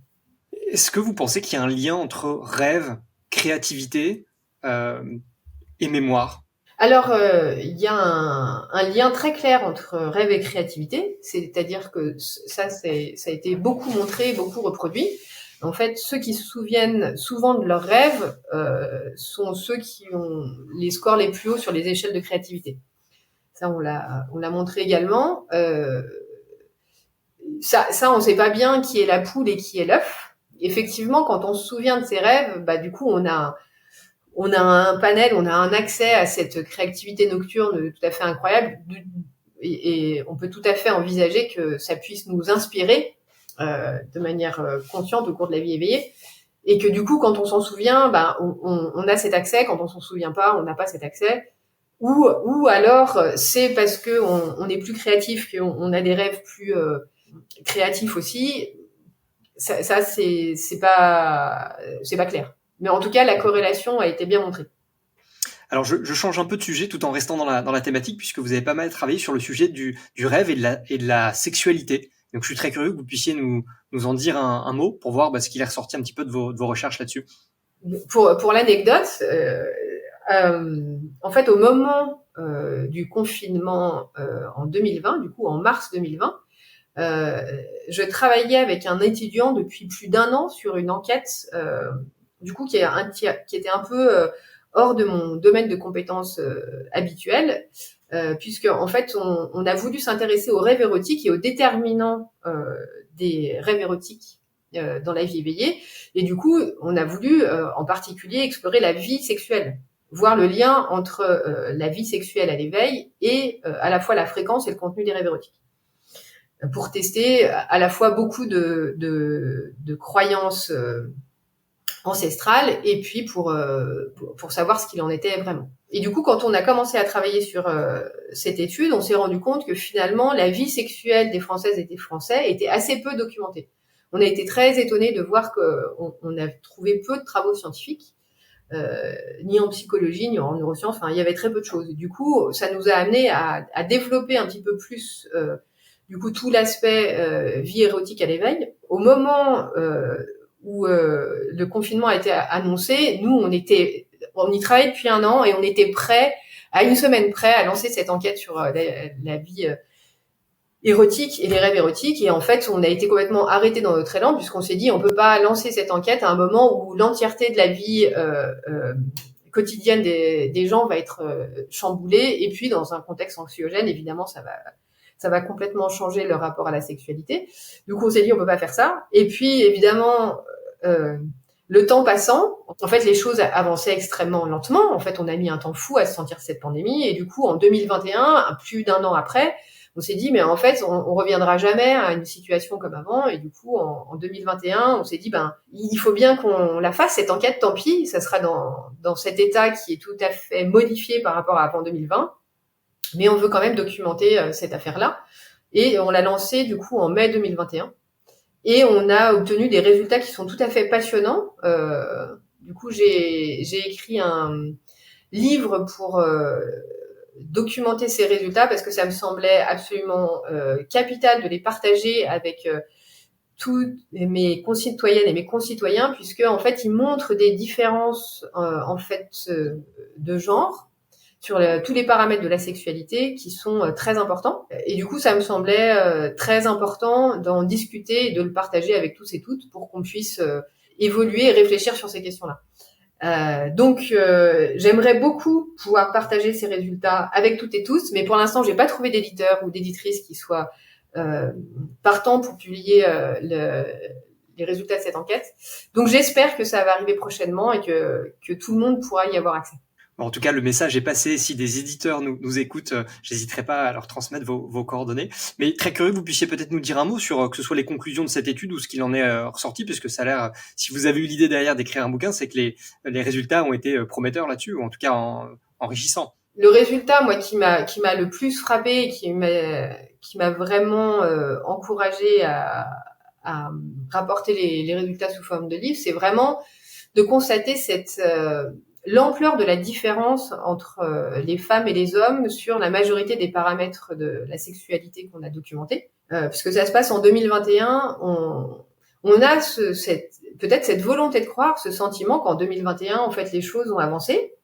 Est-ce que vous pensez qu'il y a un lien entre rêve, créativité et mémoire?
Alors, il y a un lien très clair entre rêve et créativité, c'est-à-dire que ça a été beaucoup montré, beaucoup reproduit. En fait, ceux qui se souviennent souvent de leurs rêves sont ceux qui ont les scores les plus hauts sur les échelles de créativité. Ça, on l'a montré également. Ça, on ne sait pas bien qui est la poule et qui est l'œuf. Effectivement, quand on se souvient de ses rêves, bah du coup, on a un panel, on a un accès à cette créativité nocturne tout à fait incroyable, et on peut tout à fait envisager que ça puisse nous inspirer de manière consciente au cours de la vie éveillée, et que du coup, quand on s'en souvient, bah, on a cet accès. Quand on s'en souvient pas, on n'a pas cet accès. Ou alors, c'est parce que on est plus créatif qu'on a des rêves plus créatifs aussi. Ça c'est pas clair. Mais en tout cas, la corrélation a été bien montrée.
Alors, je change un peu de sujet tout en restant dans la thématique, puisque vous avez pas mal travaillé sur le sujet du rêve et de la sexualité, Donc je suis très curieux que vous puissiez nous en dire un mot pour voir ce qu'il est ressorti un petit peu de vos recherches là-dessus.
Pour l'anecdote, en fait, au moment du confinement en 2020, du coup en mars 2020, je travaillais avec un étudiant depuis plus d'1 an sur une enquête, du coup qui était un peu hors de mon domaine de compétences habituel, puisque en fait on a voulu s'intéresser aux rêves érotiques et aux déterminants des rêves érotiques dans la vie éveillée, et du coup on a voulu en particulier explorer la vie sexuelle, voir le lien entre la vie sexuelle à l'éveil et à la fois la fréquence et le contenu des rêves érotiques, pour tester à la fois beaucoup de croyances ancestrales et puis pour savoir ce qu'il en était vraiment. Et du coup, quand on a commencé à travailler sur cette étude, on s'est rendu compte que finalement, la vie sexuelle des Françaises et des Français était assez peu documentée. On a été très étonnés de voir qu'on a trouvé peu de travaux scientifiques, ni en psychologie, ni en neurosciences. Enfin, il y avait très peu de choses. Du coup, ça nous a amené à développer un petit peu plus du coup tout l'aspect vie érotique à l'éveil. Au moment où le confinement a été annoncé, nous on y travaillait depuis 1 an et on était prêts, à 1 semaine près, à lancer cette enquête sur la vie érotique et les rêves érotiques. Et en fait, on a été complètement arrêté dans notre élan, puisqu'on s'est dit on peut pas lancer cette enquête à un moment où l'entièreté de la vie quotidienne des gens va être chamboulée, et puis dans un contexte anxiogène, évidemment, ça va complètement changer leur rapport à la sexualité. Donc on s'est dit on peut pas faire ça. Et puis évidemment, le temps passant, en fait les choses avançaient extrêmement lentement. En fait, on a mis un temps fou à se sentir cette pandémie, et du coup en 2021, plus d'1 an après, on s'est dit mais en fait on reviendra jamais à une situation comme avant. Et du coup en 2021, on s'est dit il faut bien qu'on la fasse cette enquête. Tant pis, ça sera dans cet état qui est tout à fait modifié par rapport à avant 2020. Mais on veut quand même documenter cette affaire-là. Et on l'a lancée du coup en mai 2021. Et on a obtenu des résultats qui sont tout à fait passionnants. Du coup, j'ai écrit un livre pour documenter ces résultats, parce que ça me semblait absolument capital de les partager avec toutes mes concitoyennes et mes concitoyens, puisque en fait, ils montrent des différences en fait de genre sur tous les paramètres de la sexualité qui sont très importants. Et du coup, ça me semblait très important d'en discuter et de le partager avec tous et toutes pour qu'on puisse évoluer et réfléchir sur ces questions-là. Donc, j'aimerais beaucoup pouvoir partager ces résultats avec toutes et tous, mais pour l'instant, j'ai pas trouvé d'éditeur ou d'éditrice qui soit partant pour publier les résultats de cette enquête. Donc, j'espère que ça va arriver prochainement et que tout le monde pourra y avoir accès.
En tout cas, le message est passé. Si des éditeurs nous écoutent, j'hésiterai pas à leur transmettre vos coordonnées. Mais très curieux que vous puissiez peut-être nous dire un mot sur que ce soit les conclusions de cette étude ou ce qu'il en est ressorti, puisque ça a l'air, si vous avez eu l'idée derrière d'écrire un bouquin, c'est que les résultats ont été prometteurs là-dessus, ou en tout cas enrichissants.
Le résultat, moi, qui m'a le plus frappé et qui m'a vraiment encouragé à rapporter les résultats sous forme de livre, c'est vraiment de constater l'ampleur de la différence entre les femmes et les hommes sur la majorité des paramètres de la sexualité qu'on a documentés. Puisque ça se passe en 2021, on a peut-être cette volonté de croire, ce sentiment qu'en 2021, en fait, les choses ont avancé.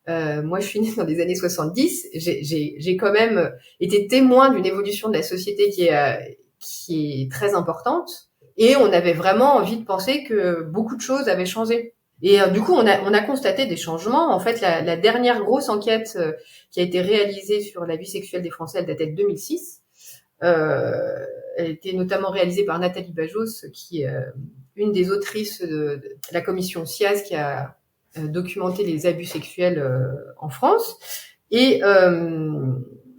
Moi, je suis née dans les années 70. J'ai quand même été témoin d'une évolution de la société qui est très importante. Et on avait vraiment envie de penser que beaucoup de choses avaient changé. Et du coup, on a constaté des changements. En fait, la dernière grosse enquête qui a été réalisée sur la vie sexuelle des Français, elle datait de 2006. Elle était notamment réalisée par Nathalie Bajos, qui est une des autrices de la commission SIAZ, qui a documenté les abus sexuels en France, et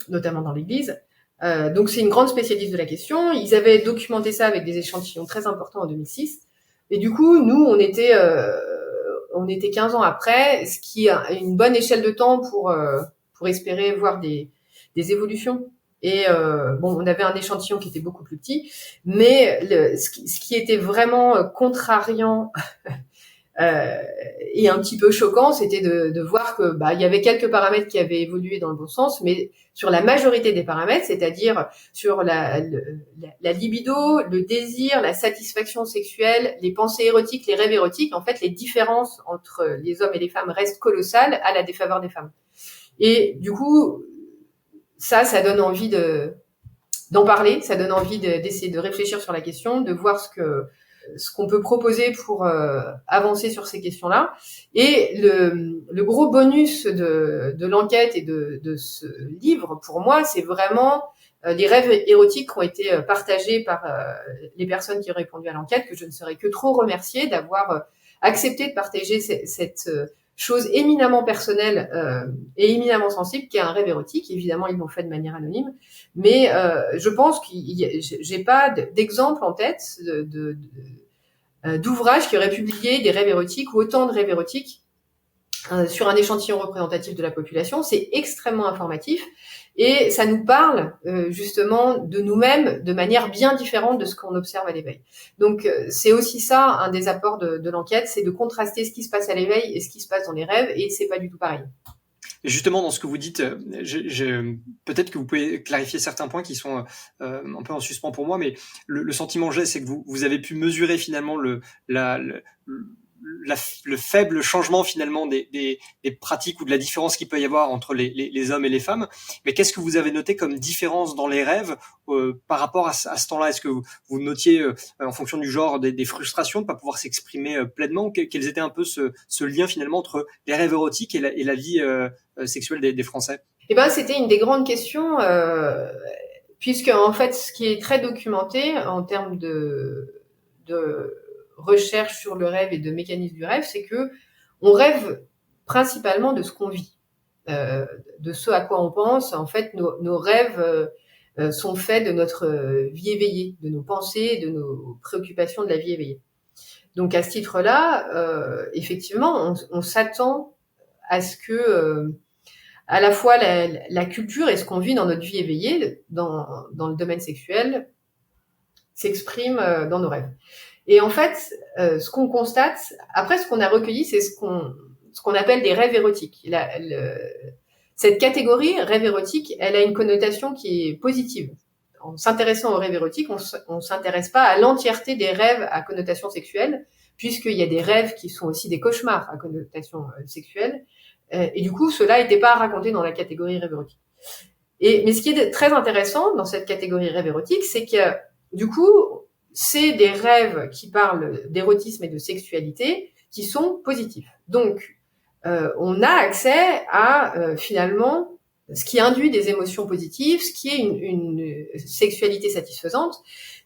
notamment dans l'Église. Donc, c'est une grande spécialiste de la question. Ils avaient documenté ça avec des échantillons très importants en 2006. Et du coup, nous, on était 15 ans après, ce qui est une bonne échelle de temps pour espérer voir des évolutions. Et on avait un échantillon qui était beaucoup plus petit, mais ce qui était vraiment contrariant Et un petit peu choquant, c'était de voir que il y avait quelques paramètres qui avaient évolué dans le bon sens, mais sur la majorité des paramètres, c'est-à-dire sur la libido, le désir, la satisfaction sexuelle, les pensées érotiques, les rêves érotiques, en fait, les différences entre les hommes et les femmes restent colossales à la défaveur des femmes. Et du coup, ça donne envie d'en parler, ça donne envie d'essayer de réfléchir sur la question, de voir ce qu'on peut proposer pour avancer sur ces questions-là. Et le gros bonus de l'enquête et de ce livre, pour moi, c'est vraiment les rêves érotiques qui ont été partagés par les personnes qui ont répondu à l'enquête, que je ne saurais que trop remercier d'avoir accepté de partager cette chose éminemment personnelle et éminemment sensible, qui est un rêve érotique. Évidemment, ils l'ont fait de manière anonyme, mais je pense que j'ai pas d'exemple en tête d'ouvrages qui auraient publié des rêves érotiques ou autant de rêves érotiques sur un échantillon représentatif de la population. C'est extrêmement informatif et ça nous parle justement de nous-mêmes de manière bien différente de ce qu'on observe à l'éveil. Donc c'est aussi ça un des apports de l'enquête, c'est de contraster ce qui se passe à l'éveil et ce qui se passe dans les rêves, et c'est pas du tout pareil.
Et justement, dans ce que vous dites, peut-être que vous pouvez clarifier certains points qui sont un peu en suspens pour moi, mais le sentiment que j'ai, c'est que vous avez pu mesurer finalement le faible changement finalement des pratiques ou de la différence qu'il peut y avoir entre les hommes et les femmes. Mais qu'est-ce que vous avez noté comme différence dans les rêves par rapport à ce temps-là? Est-ce que vous notiez en fonction du genre des frustrations de ne pas pouvoir s'exprimer pleinement? Quels étaient un peu ce lien finalement entre les rêves érotiques et la vie sexuelle des Français?
Eh ben, c'était une des grandes questions, puisque en fait, ce qui est très documenté en termes de recherche sur le rêve et de mécanisme du rêve, c'est que on rêve principalement de ce qu'on vit, de ce à quoi on pense. En fait, nos rêves sont faits de notre vie éveillée, de nos pensées, de nos préoccupations de la vie éveillée. Donc à ce titre-là, effectivement, on s'attend à ce que à la fois la culture et ce qu'on vit dans notre vie éveillée, dans le domaine sexuel, s'exprime dans nos rêves. Et en fait, ce qu'on constate, après ce qu'on a recueilli, c'est ce qu'on appelle des rêves érotiques. Cette catégorie, rêve érotique, elle a une connotation qui est positive. En s'intéressant aux rêves érotiques, on s'intéresse pas à l'entièreté des rêves à connotation sexuelle, puisqu'il y a des rêves qui sont aussi des cauchemars à connotation sexuelle. Et du coup, cela n'était pas raconté dans la catégorie rêve érotique. Mais ce qui est très intéressant dans cette catégorie rêve érotique, c'est que du coup, c'est des rêves qui parlent d'érotisme et de sexualité qui sont positifs. Donc, on a accès à finalement ce qui induit des émotions positives, ce qui est une sexualité satisfaisante.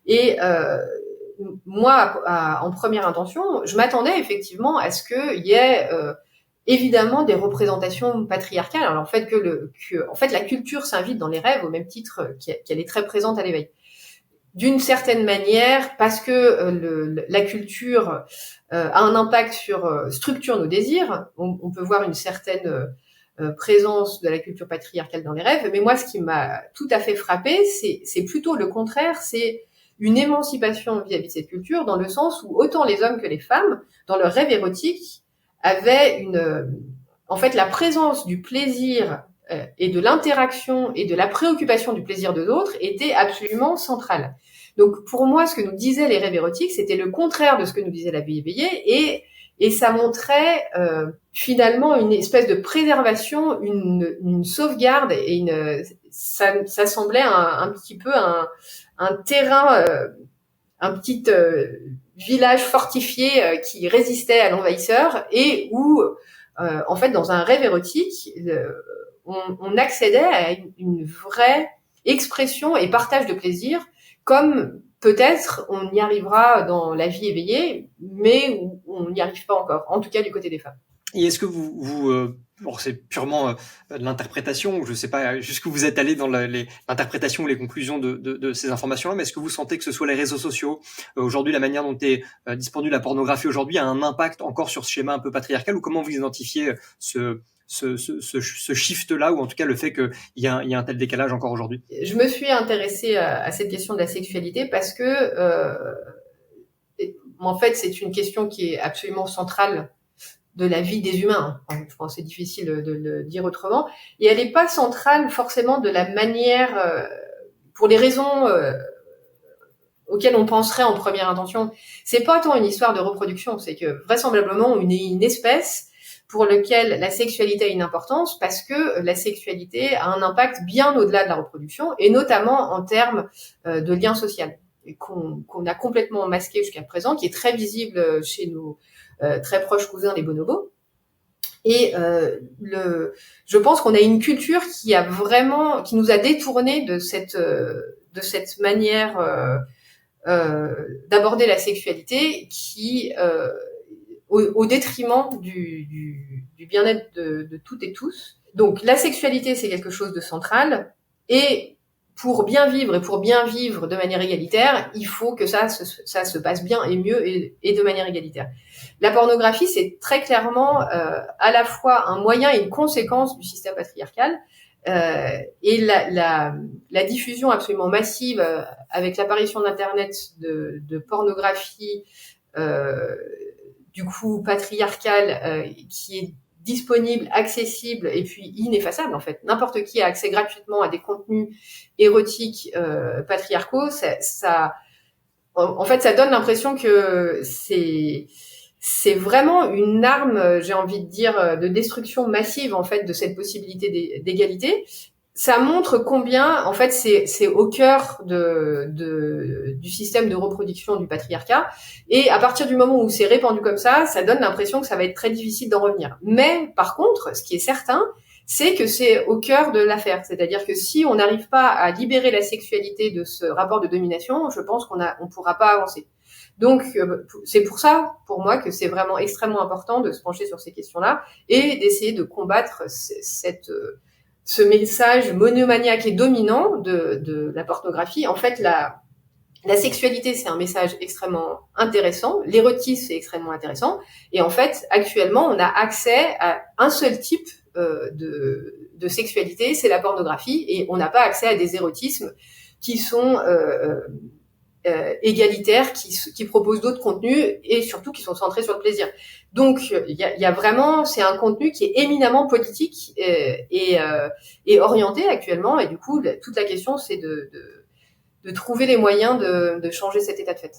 Et moi, en première intention, je m'attendais effectivement à ce qu'il y ait évidemment des représentations patriarcales. Alors en fait en fait la culture s'invite dans les rêves au même titre qu'elle est très présente à l'éveil. D'une certaine manière, parce que la culture a un impact structure nos désirs. On peut voir une certaine présence de la culture patriarcale dans les rêves. Mais moi, ce qui m'a tout à fait frappée, c'est plutôt le contraire. C'est une émancipation vis-à-vis de cette culture, dans le sens où autant les hommes que les femmes, dans leurs rêves érotiques, avaient en fait, la présence du plaisir et de l'interaction et de la préoccupation du plaisir de l'autre était absolument centrale. Donc pour moi, ce que nous disaient les rêves érotiques, c'était le contraire de ce que nous disait la vie éveillée, et ça montrait finalement une espèce de préservation, une sauvegarde, et ça semblait un petit peu un terrain, un petit village fortifié qui résistait à l'envahisseur, et où en fait, dans un rêve érotique, on accédait à une vraie expression et partage de plaisir, comme peut-être on y arrivera dans la vie éveillée, mais où on n'y arrive pas encore, en tout cas du côté des femmes.
Et est-ce que alors c'est purement de l'interprétation, je ne sais pas jusqu'où vous êtes allé dans l'interprétation ou les conclusions de ces informations-là, mais est-ce que vous sentez que ce soit les réseaux sociaux, aujourd'hui la manière dont est disponible la pornographie aujourd'hui a un impact encore sur ce schéma un peu patriarcal, ou comment vous identifiez ce shift-là, ou en tout cas le fait qu'il y a un tel décalage encore aujourd'hui?
Je me suis intéressée à cette question de la sexualité parce que en fait, c'est une question qui est absolument centrale de la vie des humains. Je pense que c'est difficile de le dire autrement. Et elle n'est pas centrale forcément de la manière, pour les raisons auxquelles on penserait en première intention. C'est pas tant une histoire de reproduction, c'est que vraisemblablement on est une espèce pour laquelle la sexualité a une importance parce que la sexualité a un impact bien au-delà de la reproduction et notamment en termes de lien social qu'on a complètement masqué jusqu'à présent, qui est très visible chez nos très proches cousins les bonobos. Et je pense qu'on a une culture qui nous a détournés de cette manière d'aborder la sexualité qui au détriment du bien-être de toutes et tous. Donc la sexualité, c'est quelque chose de central et pour bien vivre de manière égalitaire, il faut que ça se passe bien et mieux et de manière égalitaire. La pornographie, c'est très clairement à la fois un moyen et une conséquence du système patriarcal. Et la diffusion absolument massive avec l'apparition d'Internet de pornographie du coup patriarcale qui est disponible, accessible et puis ineffaçable en fait. N'importe qui a accès gratuitement à des contenus érotiques patriarcaux. En fait, ça donne l'impression que c'est vraiment une arme, j'ai envie de dire, de destruction massive en fait de cette possibilité d'égalité. Ça montre combien, en fait, c'est au cœur du système de reproduction du patriarcat. Et à partir du moment où c'est répandu comme ça donne l'impression que ça va être très difficile d'en revenir. Mais par contre, ce qui est certain, c'est que c'est au cœur de l'affaire. C'est-à-dire que si on n'arrive pas à libérer la sexualité de ce rapport de domination, je pense qu'on pourra pas avancer. Donc, c'est pour ça, pour moi, que c'est vraiment extrêmement important de se pencher sur ces questions-là et d'essayer de combattre ce message monomaniaque et dominant de la pornographie. En fait, la sexualité, c'est un message extrêmement intéressant. L'érotisme, c'est extrêmement intéressant. Et en fait, actuellement, on a accès à un seul type de sexualité, c'est la pornographie. Et on n'a pas accès à des érotismes qui sont égalitaires, qui proposent d'autres contenus et surtout qui sont centrés sur le plaisir. Donc, il y a vraiment, c'est un contenu qui est éminemment politique et orienté actuellement. Et du coup, toute la question, c'est de trouver les moyens de changer cet état de fait.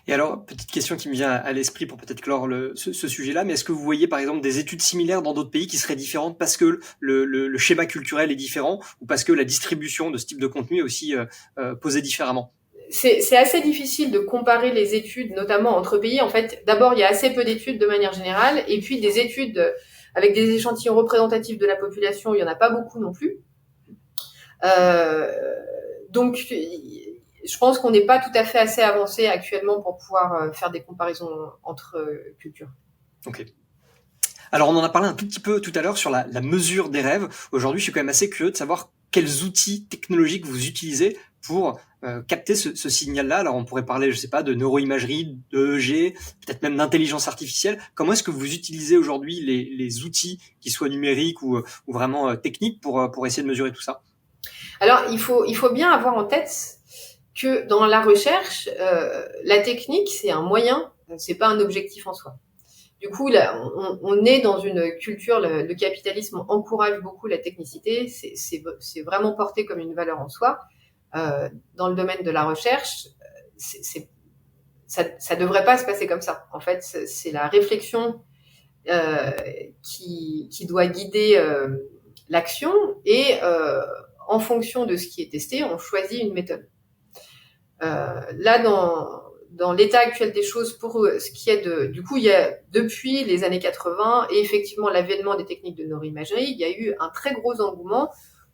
Et alors, petite question qui me vient à l'esprit pour peut-être clore ce sujet-là, mais est-ce que vous voyez par exemple des études similaires dans d'autres pays qui seraient différentes parce que le schéma culturel est différent ou parce que la distribution de ce type de contenu est aussi posée différemment?
C'est assez difficile de comparer les études, notamment entre pays. En fait, d'abord, il y a assez peu d'études de manière générale, et puis des études avec des échantillons représentatifs de la population, il y en a pas beaucoup non plus. Donc, je pense qu'on n'est pas tout à fait assez avancé actuellement pour pouvoir faire des comparaisons entre cultures.
Ok. Alors, on en a parlé un tout petit peu tout à l'heure sur la mesure des rêves. Aujourd'hui, je suis quand même assez curieux de savoir quels outils technologiques vous utilisez pour capter ce signal-là. Alors, on pourrait parler, je sais pas, de neuroimagerie, de EEG, peut-être même d'intelligence artificielle. Comment est-ce que vous utilisez aujourd'hui les outils, qui soient numériques ou vraiment techniques, pour essayer de mesurer tout ça?
Alors, il faut bien avoir en tête que dans la recherche, la technique, c'est un moyen, c'est pas un objectif en soi. Du coup, là, on est dans une culture, le capitalisme encourage beaucoup la technicité, c'est vraiment porté comme une valeur en soi. Dans le domaine de la recherche, ça devrait pas se passer comme ça. En fait, c'est la réflexion qui doit guider l'action et en fonction de ce qui est testé, on choisit une méthode. Là, dans l'état actuel des choses, pour ce qui est du coup, il y a depuis les années 80 et effectivement l'avènement des techniques de neuroimagerie, il y a eu un très gros engouement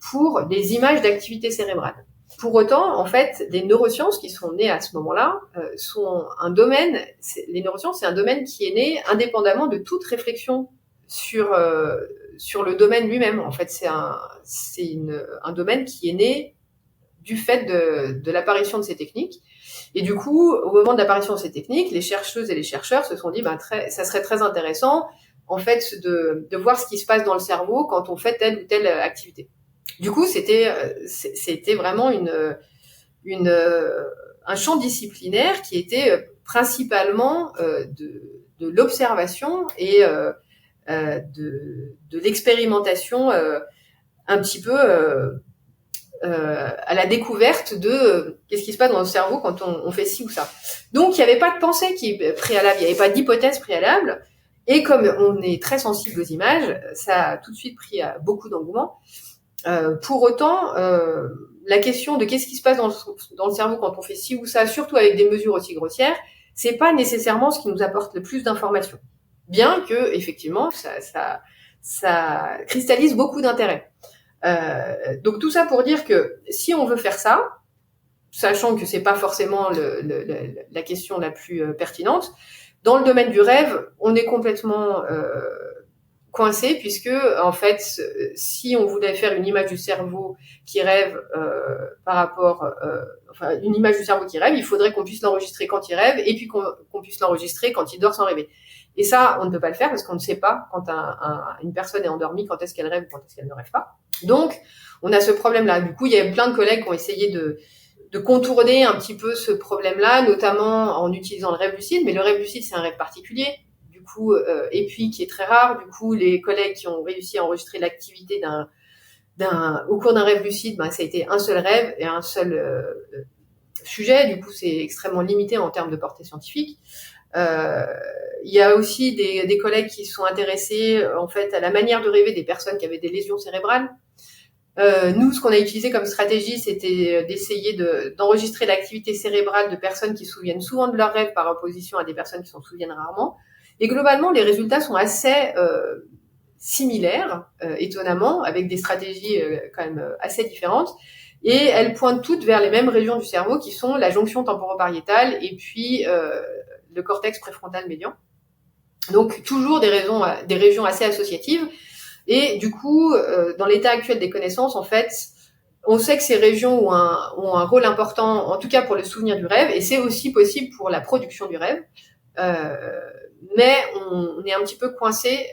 pour les images d'activité cérébrale. Pour autant, en fait, les neurosciences qui sont nées à ce moment-là sont un domaine. Les neurosciences, c'est un domaine qui est né indépendamment de toute réflexion sur le domaine lui-même. En fait, c'est un domaine qui est né du fait de l'apparition de ces techniques. Et du coup, au moment de l'apparition de ces techniques, les chercheuses et les chercheurs se sont dit, ça serait très intéressant, en fait, de voir ce qui se passe dans le cerveau quand on fait telle ou telle activité. Du coup, c'était vraiment un champ disciplinaire qui était principalement de l'observation et de l'expérimentation un petit peu à la découverte de qu'est-ce qui se passe dans le cerveau quand on fait ci ou ça. Donc, il n'y avait pas de pensée préalable, il n'y avait pas d'hypothèse préalable. Et comme on est très sensible aux images, ça a tout de suite pris beaucoup d'engouement. Pour autant, la question de qu'est-ce qui se passe dans le cerveau quand on fait ci ou ça, surtout avec des mesures aussi grossières, c'est pas nécessairement ce qui nous apporte le plus d'informations. Bien que, effectivement, ça cristallise beaucoup d'intérêt. Donc tout ça pour dire que si on veut faire ça, sachant que c'est pas forcément la question la plus pertinente, dans le domaine du rêve, on est complètement coincé puisque en fait, si on voulait faire une image du cerveau qui rêve par rapport, enfin une image du cerveau qui rêve, il faudrait qu'on puisse l'enregistrer quand il rêve et puis qu'on puisse l'enregistrer quand il dort sans rêver. Et ça, on ne peut pas le faire parce qu'on ne sait pas quand une personne est endormie, quand est-ce qu'elle rêve ou quand est-ce qu'elle ne rêve pas. Donc, on a ce problème-là. Du coup, il y a plein de collègues qui ont essayé de contourner un petit peu ce problème-là, notamment en utilisant le rêve lucide. Mais le rêve lucide, c'est un rêve particulier, du coup, et puis qui est très rare. Du coup, les collègues qui ont réussi à enregistrer l'activité au cours d'un rêve lucide, ben, ça a été un seul rêve et un seul sujet. Du coup, c'est extrêmement limité en termes de portée scientifique. Il y a aussi des collègues qui sont intéressés en fait à la manière de rêver des personnes qui avaient des lésions cérébrales. Nous, ce qu'on a utilisé comme stratégie, c'était d'essayer d'enregistrer l'activité cérébrale de personnes qui se souviennent souvent de leurs rêves par opposition à des personnes qui s'en souviennent rarement. Et globalement, les résultats sont assez similaires, étonnamment, avec des stratégies quand même assez différentes. Et elles pointent toutes vers les mêmes régions du cerveau qui sont la jonction temporopariétale et puis le cortex préfrontal médian. Donc toujours des régions assez associatives. Et du coup, dans l'état actuel des connaissances, en fait, on sait que ces régions ont un rôle important, en tout cas pour le souvenir du rêve, et c'est aussi possible pour la production du rêve. Mais on est un petit peu coincé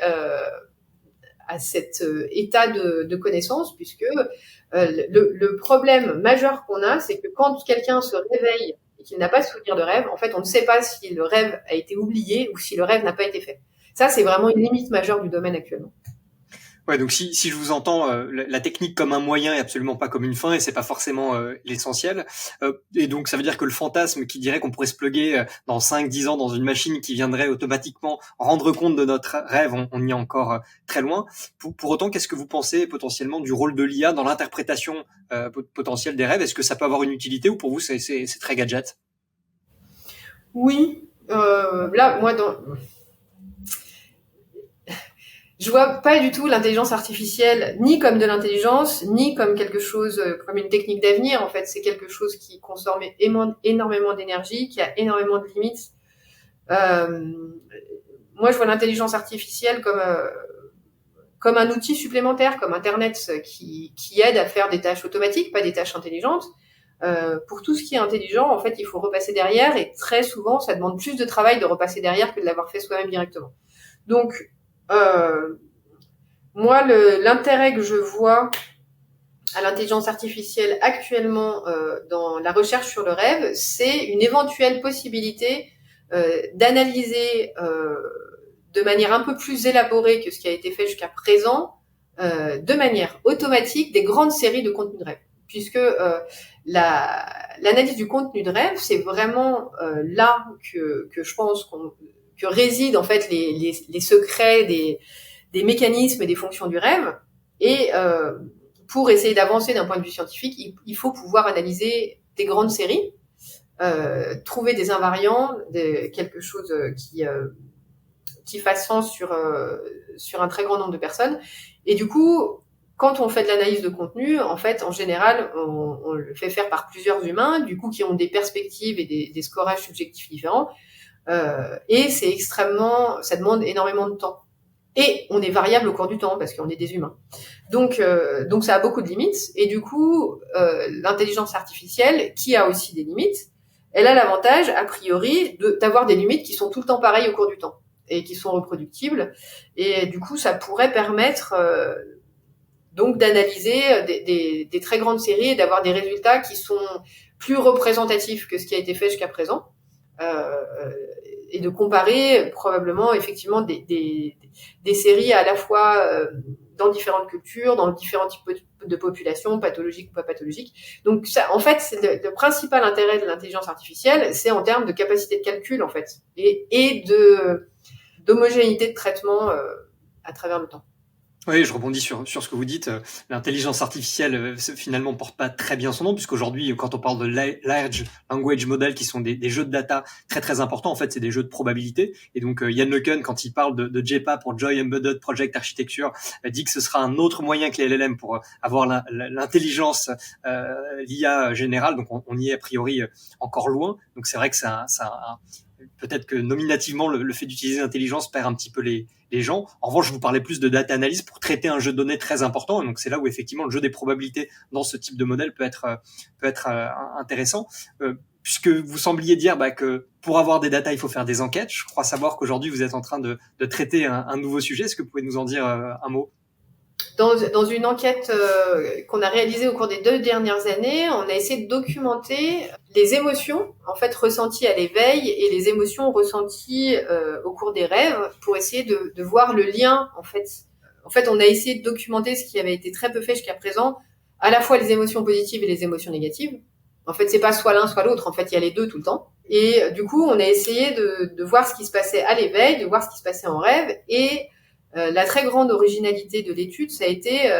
à cet état de connaissance, puisque le problème majeur qu'on a, c'est que quand quelqu'un se réveille et qu'il n'a pas de souvenir de rêve, en fait, on ne sait pas si le rêve a été oublié ou si le rêve n'a pas été fait. Ça, c'est vraiment une limite majeure du domaine actuellement.
Ouais, donc si je vous entends, la technique comme un moyen et absolument pas comme une fin, et c'est pas forcément l'essentiel. Et donc ça veut dire que le fantasme qui dirait qu'on pourrait se plugger dans 5-10 ans dans une machine qui viendrait automatiquement rendre compte de notre rêve, on y est encore très loin. Pour autant, qu'est-ce que vous pensez potentiellement du rôle de l'IA dans l'interprétation potentielle des rêves? Est-ce que ça peut avoir une utilité ou pour vous c'est très gadget?
Oui, là, moi, je vois pas du tout l'intelligence artificielle ni comme de l'intelligence, ni comme quelque chose, comme une technique d'avenir. En fait, c'est quelque chose qui consomme énormément d'énergie, qui a énormément de limites. Moi, je vois l'intelligence artificielle comme un outil supplémentaire, comme Internet, qui aide à faire des tâches automatiques, pas des tâches intelligentes. Pour tout ce qui est intelligent, en fait, il faut repasser derrière, et très souvent, ça demande plus de travail de repasser derrière que de l'avoir fait soi-même directement. Donc, moi, l'intérêt que je vois à l'intelligence artificielle actuellement dans la recherche sur le rêve, c'est une éventuelle possibilité d'analyser de manière un peu plus élaborée que ce qui a été fait jusqu'à présent, de manière automatique, des grandes séries de contenus de rêve. Puisque l'analyse du contenu de rêve, c'est vraiment là que je pense que résident en fait les secrets des mécanismes et des fonctions du rêve. Et pour essayer d'avancer d'un point de vue scientifique, il faut pouvoir analyser des grandes séries, trouver des invariants, quelque chose qui fasse sens sur un très grand nombre de personnes. Et du coup, quand on fait de l'analyse de contenu, en fait, en général, on le fait faire par plusieurs humains, du coup, qui ont des perspectives et des scorages subjectifs différents. Et ça demande énormément de temps. Et on est variable au cours du temps parce qu'on est des humains. Donc ça a beaucoup de limites. Et du coup, l'intelligence artificielle, qui a aussi des limites, elle a l'avantage, a priori, d'avoir des limites qui sont tout le temps pareilles au cours du temps et qui sont reproductibles. Et du coup, ça pourrait permettre donc d'analyser des très grandes séries et d'avoir des résultats qui sont plus représentatifs que ce qui a été fait jusqu'à présent. et de comparer probablement effectivement des séries à la fois dans différentes cultures, dans différents types de populations, pathologiques ou pas pathologiques. Donc ça, en fait, c'est le principal intérêt de l'intelligence artificielle, c'est en termes de capacité de calcul en fait et d'homogénéité de traitement à travers le temps.
Oui, je rebondis sur ce que vous dites. L'intelligence artificielle finalement porte pas très bien son nom, puisqu'aujourd'hui, quand on parle de large language model, qui sont des jeux de data très très importants, en fait, c'est des jeux de probabilité. Et donc, Yann LeCun, quand il parle de JEPA pour Joy Embedded Project Architecture, dit que ce sera un autre moyen que les LLM pour avoir l'intelligence, l'IA générale. Donc, on y est a priori encore loin. Donc, c'est vrai que peut-être que nominativement, le fait d'utiliser l'intelligence perd un petit peu les gens. En revanche, je vous parlais plus de data analyse pour traiter un jeu de données très important. Et donc, c'est là où effectivement le jeu des probabilités dans ce type de modèle peut être intéressant. Puisque vous sembliez dire que pour avoir des data, il faut faire des enquêtes. Je crois savoir qu'aujourd'hui, vous êtes en train de traiter un nouveau sujet. Est-ce que vous pouvez nous en dire un mot ?
Dans une enquête qu'on a réalisée au cours des 2 dernières années, on a essayé de documenter les émotions en fait ressenties à l'éveil et les émotions ressenties au cours des rêves pour essayer de voir le lien en fait. En fait, on a essayé de documenter ce qui avait été très peu fait jusqu'à présent, à la fois les émotions positives et les émotions négatives. En fait, c'est pas soit l'un soit l'autre, en fait, il y a les deux tout le temps. Et du coup, on a essayé de voir ce qui se passait à l'éveil, de voir ce qui se passait en rêve et la très grande originalité de l'étude, ça a été,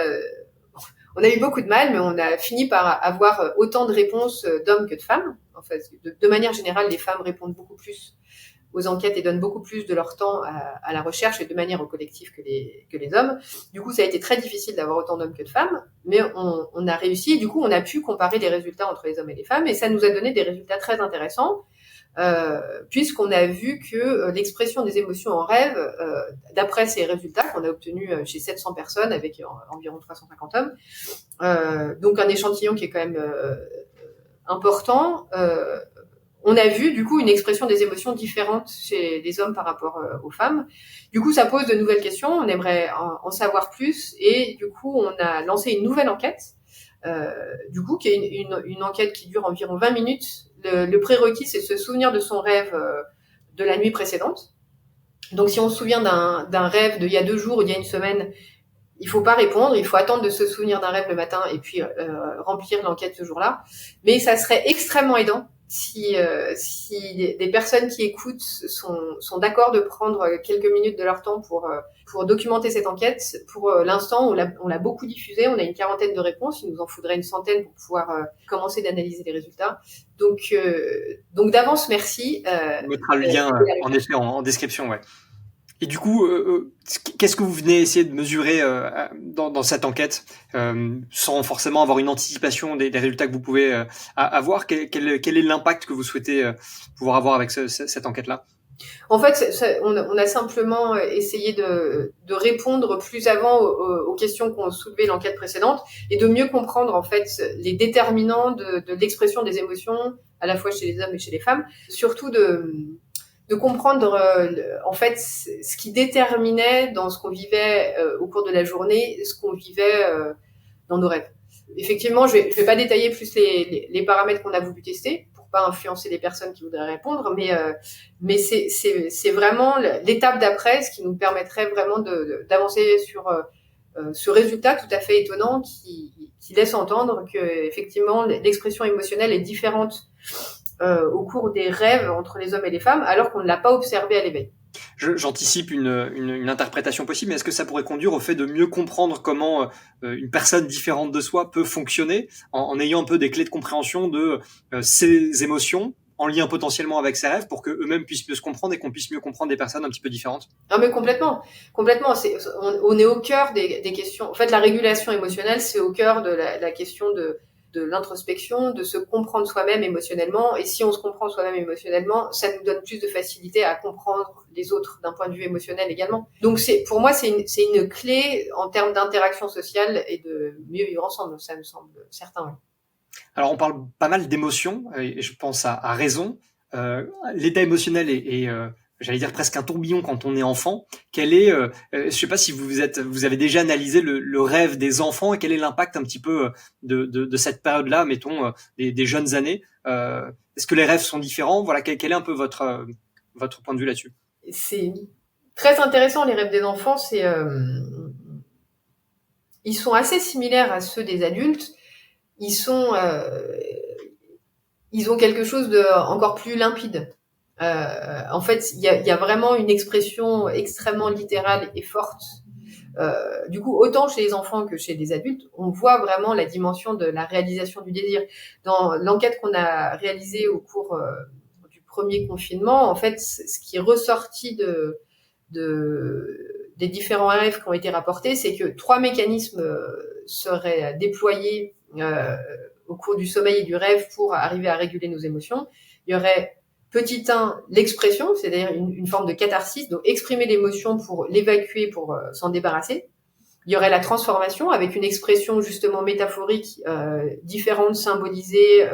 on a eu beaucoup de mal, mais on a fini par avoir autant de réponses d'hommes que de femmes. En fait, de manière générale, les femmes répondent beaucoup plus aux enquêtes et donnent beaucoup plus de leur temps à la recherche et de manière au collectif que les hommes. Du coup, ça a été très difficile d'avoir autant d'hommes que de femmes, mais on a réussi. Et du coup, on a pu comparer les résultats entre les hommes et les femmes, et ça nous a donné des résultats très intéressants. Puisqu'on a vu que l'expression des émotions en rêve, d'après ces résultats qu'on a obtenus chez 700 personnes avec environ 350 hommes, donc un échantillon qui est quand même important, on a vu du coup une expression des émotions différente chez les hommes par rapport aux femmes. Du coup, ça pose de nouvelles questions, on aimerait en savoir plus et du coup, on a lancé une nouvelle enquête, du coup, qui est une enquête qui dure environ 20 minutes. Le prérequis, c'est de se souvenir de son rêve de la nuit précédente. Donc, si on se souvient d'un rêve d'il y a 2 jours ou d'il y a 1 semaine, il faut pas répondre, il faut attendre de se souvenir d'un rêve le matin et puis remplir l'enquête ce jour-là. Mais ça serait extrêmement aidant si des personnes qui écoutent sont d'accord de prendre quelques minutes de leur temps pour documenter cette enquête. Pour l'instant, on l'a beaucoup diffusée, on a une 40aine de réponses, il nous en faudrait une centaine pour pouvoir commencer d'analyser les résultats. Donc d'avance, merci.
On mettra le lien en effet en description, ouais. Et du coup, qu'est-ce que vous venez essayer de mesurer dans cette enquête, sans forcément avoir une anticipation des résultats que vous pouvez avoir? Quel est l'impact que vous souhaitez pouvoir avoir avec cette enquête-là?
En fait, on a simplement essayé de répondre plus avant aux questions qu'ont soulevé l'enquête précédente et de mieux comprendre en fait les déterminants de l'expression des émotions à la fois chez les hommes et chez les femmes. Surtout de comprendre en fait ce qui déterminait dans ce qu'on vivait au cours de la journée, ce qu'on vivait dans nos rêves. Effectivement, je vais pas détailler plus les paramètres qu'on a voulu tester pour pas influencer les personnes qui voudraient répondre, mais c'est vraiment l'étape d'après, ce qui nous permettrait vraiment d'avancer sur ce résultat tout à fait étonnant qui laisse entendre que effectivement l'expression émotionnelle est différente au cours des rêves entre les hommes et les femmes, alors qu'on ne l'a pas observé à l'éveil.
J'anticipe une interprétation possible, mais est-ce que ça pourrait conduire au fait de mieux comprendre comment une personne différente de soi peut fonctionner en ayant un peu des clés de compréhension de ses émotions en lien potentiellement avec ses rêves pour qu'eux-mêmes puissent mieux se comprendre et qu'on puisse mieux comprendre des personnes un petit peu différentes?
Non, mais complètement. On est au cœur des questions. En fait, la régulation émotionnelle, c'est au cœur de la question de l'introspection, de se comprendre soi-même émotionnellement. Et si on se comprend soi-même émotionnellement, ça nous donne plus de facilité à comprendre les autres d'un point de vue émotionnel également. Donc pour moi, c'est une clé en termes d'interaction sociale et de mieux vivre ensemble. Ça me semble certain. Ouais.
Alors, on parle pas mal d'émotions, et je pense à raison. L'état émotionnel est j'allais dire presque un tourbillon quand on est enfant. Je sais pas si vous avez déjà analysé le rêve des enfants et quel est l'impact un petit peu de cette période-là, mettons des jeunes années, Est-ce que les rêves sont différents? Voilà, quel est un peu votre point de vue là-dessus?
C'est très intéressant, les rêves des enfants. Ils sont assez similaires à ceux des adultes. Ils ont quelque chose de encore plus limpide. En fait, il y a vraiment une expression extrêmement littérale et forte. Du coup, autant chez les enfants que chez les adultes, on voit vraiment la dimension de la réalisation du désir. Dans l'enquête qu'on a réalisée au cours du premier confinement, en fait, ce qui est ressorti des différents rêves qui ont été rapportés, c'est que 3 mécanismes seraient déployés au cours du sommeil et du rêve pour arriver à réguler nos émotions. Il y aurait petit 1, l'expression, c'est-à-dire une forme de catharsis, donc exprimer l'émotion pour l'évacuer, pour s'en débarrasser. Il y aurait la transformation avec une expression justement métaphorique différente, symbolisée,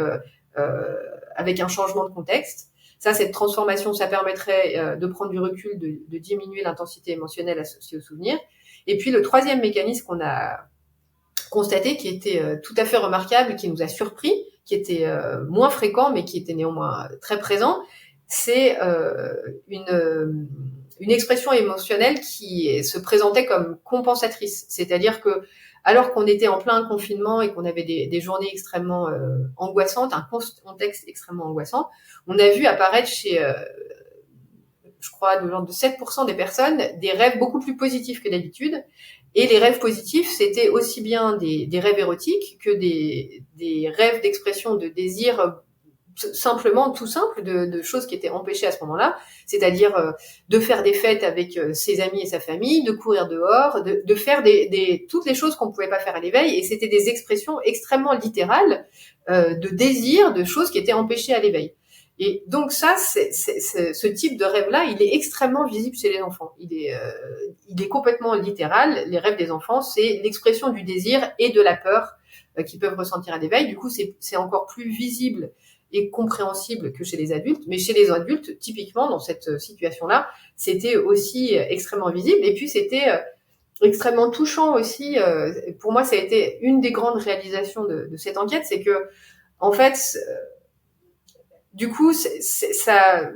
avec un changement de contexte. Ça, cette transformation, ça permettrait de prendre du recul, de diminuer l'intensité émotionnelle associée au souvenir. Et puis le troisième mécanisme qu'on a constaté, qui était tout à fait remarquable, qui nous a surpris, qui était moins fréquent, mais qui était néanmoins très présent, c'est une expression émotionnelle qui se présentait comme compensatrice. C'est-à-dire que, alors qu'on était en plein confinement et qu'on avait des journées extrêmement angoissantes, un contexte extrêmement angoissant, on a vu apparaître chez, je crois, de l'ordre de 7% des personnes, des rêves beaucoup plus positifs que d'habitude. Et les rêves positifs, c'était aussi bien des rêves érotiques que des rêves d'expression de désir simplement tout simple, de choses qui étaient empêchées à ce moment-là, c'est-à-dire de faire des fêtes avec ses amis et sa famille, de courir dehors, de faire toutes les choses qu'on pouvait pas faire à l'éveil, et c'était des expressions extrêmement littérales de désir, de choses qui étaient empêchées à l'éveil. Et donc ça, ce type de rêve-là, il est extrêmement visible chez les enfants. Il est complètement littéral. Les rêves des enfants, c'est l'expression du désir et de la peur qu'ils peuvent ressentir à l'éveil. Du coup, c'est encore plus visible et compréhensible que chez les adultes. Mais chez les adultes, typiquement, dans cette situation-là, c'était aussi extrêmement visible. Et puis, c'était extrêmement touchant aussi. Pour moi, ça a été une des grandes réalisations de cette enquête, c'est que, en fait, du coup, ça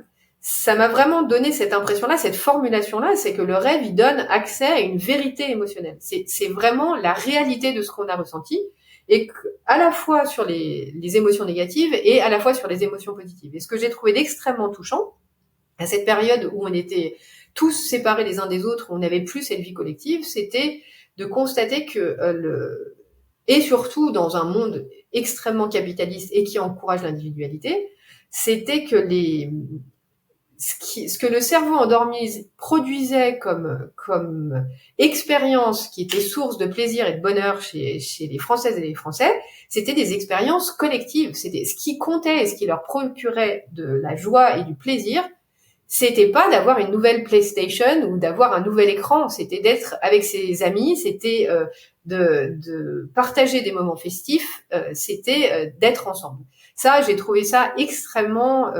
m'a vraiment donné cette impression-là, cette formulation-là, c'est que le rêve, il donne accès à une vérité émotionnelle. C'est vraiment la réalité de ce qu'on a ressenti, et à la fois sur les émotions négatives et à la fois sur les émotions positives. Et ce que j'ai trouvé d'extrêmement touchant, à cette période où on était tous séparés les uns des autres, où on n'avait plus cette vie collective, c'était de constater que et surtout dans un monde extrêmement capitaliste et qui encourage l'individualité, c'était que ce que le cerveau endormi produisait comme expérience qui était source de plaisir et de bonheur chez les Françaises et les Français, c'était des expériences collectives. C'était ce qui comptait et ce qui leur procurait de la joie et du plaisir. C'était pas d'avoir une nouvelle PlayStation ou d'avoir un nouvel écran. C'était d'être avec ses amis. C'était de partager des moments festifs. C'était d'être ensemble. Ça, j'ai trouvé ça extrêmement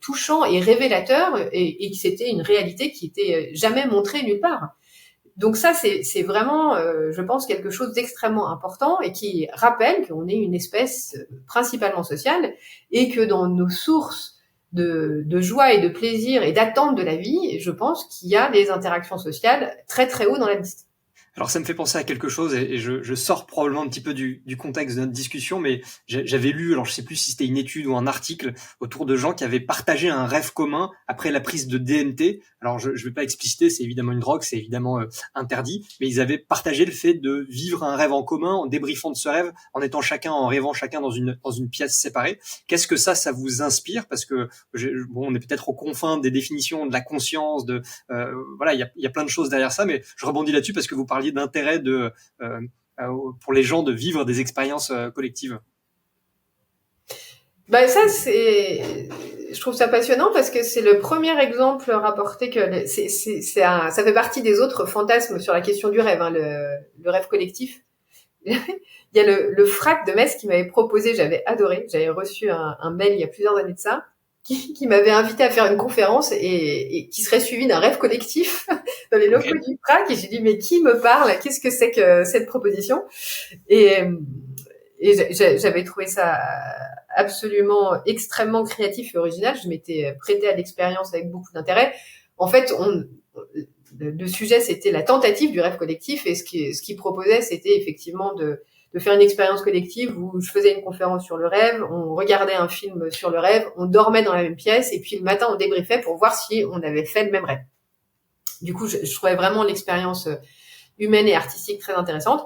touchant et révélateur, et que c'était une réalité qui était jamais montrée nulle part. Donc ça, c'est vraiment, je pense, quelque chose d'extrêmement important et qui rappelle qu'on est une espèce principalement sociale et que dans nos sources de joie et de plaisir et d'attente de la vie, je pense qu'il y a des interactions sociales très très haut dans la liste.
Alors ça me fait penser à quelque chose, et je sors probablement un petit peu du contexte de notre discussion, mais j'avais lu, alors je sais plus si c'était une étude ou un article, autour de gens qui avaient partagé un rêve commun après la prise de DMT. Alors je vais pas expliciter, c'est évidemment une drogue, c'est évidemment interdit, mais ils avaient partagé le fait de vivre un rêve en commun, en débriefant de ce rêve, en rêvant chacun dans une pièce séparée. Qu'est-ce que ça vous inspire? Parce que on est peut-être aux confins des définitions de la conscience, voilà, il y a plein de choses derrière ça, mais je rebondis là-dessus parce que vous parliez d'intérêt pour les gens de vivre des expériences collectives.
Ben ça, je trouve ça passionnant parce que c'est le premier exemple rapporté que ça fait partie des autres fantasmes sur la question du rêve, hein, le rêve collectif. Il y a le FRAC de Metz qui m'avait proposé, j'avais adoré, j'avais reçu un mail il y a plusieurs années de ça, qui m'avait invité à faire une conférence et qui serait suivie d'un rêve collectif dans les locaux du FRAC. Et j'ai dit, mais qui me parle? Qu'est-ce que c'est que cette proposition? Et j'avais trouvé ça absolument extrêmement créatif et original. Je m'étais prêtée à l'expérience avec beaucoup d'intérêt. En fait, le sujet, c'était la tentative du rêve collectif, et ce qu'il proposait, c'était effectivement de faire une expérience collective où je faisais une conférence sur le rêve, on regardait un film sur le rêve, on dormait dans la même pièce, et puis le matin, on débriefait pour voir si on avait fait le même rêve. Du coup, je trouvais vraiment l'expérience humaine et artistique très intéressante.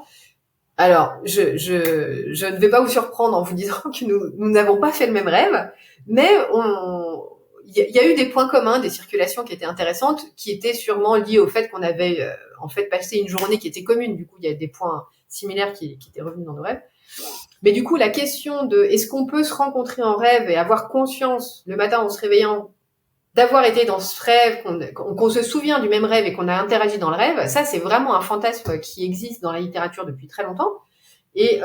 Alors, je ne vais pas vous surprendre en vous disant que nous n'avons pas fait le même rêve, mais il y a eu des points communs, des circulations qui étaient intéressantes, qui étaient sûrement liées au fait qu'on avait en fait passé une journée qui était commune. Du coup, il y a des points similaires qui étaient revenus dans nos rêves. Mais du coup, la question de est-ce qu'on peut se rencontrer en rêve et avoir conscience le matin en se réveillant d'avoir été dans ce rêve, qu'on se souvient du même rêve et qu'on a interagi dans le rêve, ça c'est vraiment un fantasme qui existe dans la littérature depuis très longtemps. Et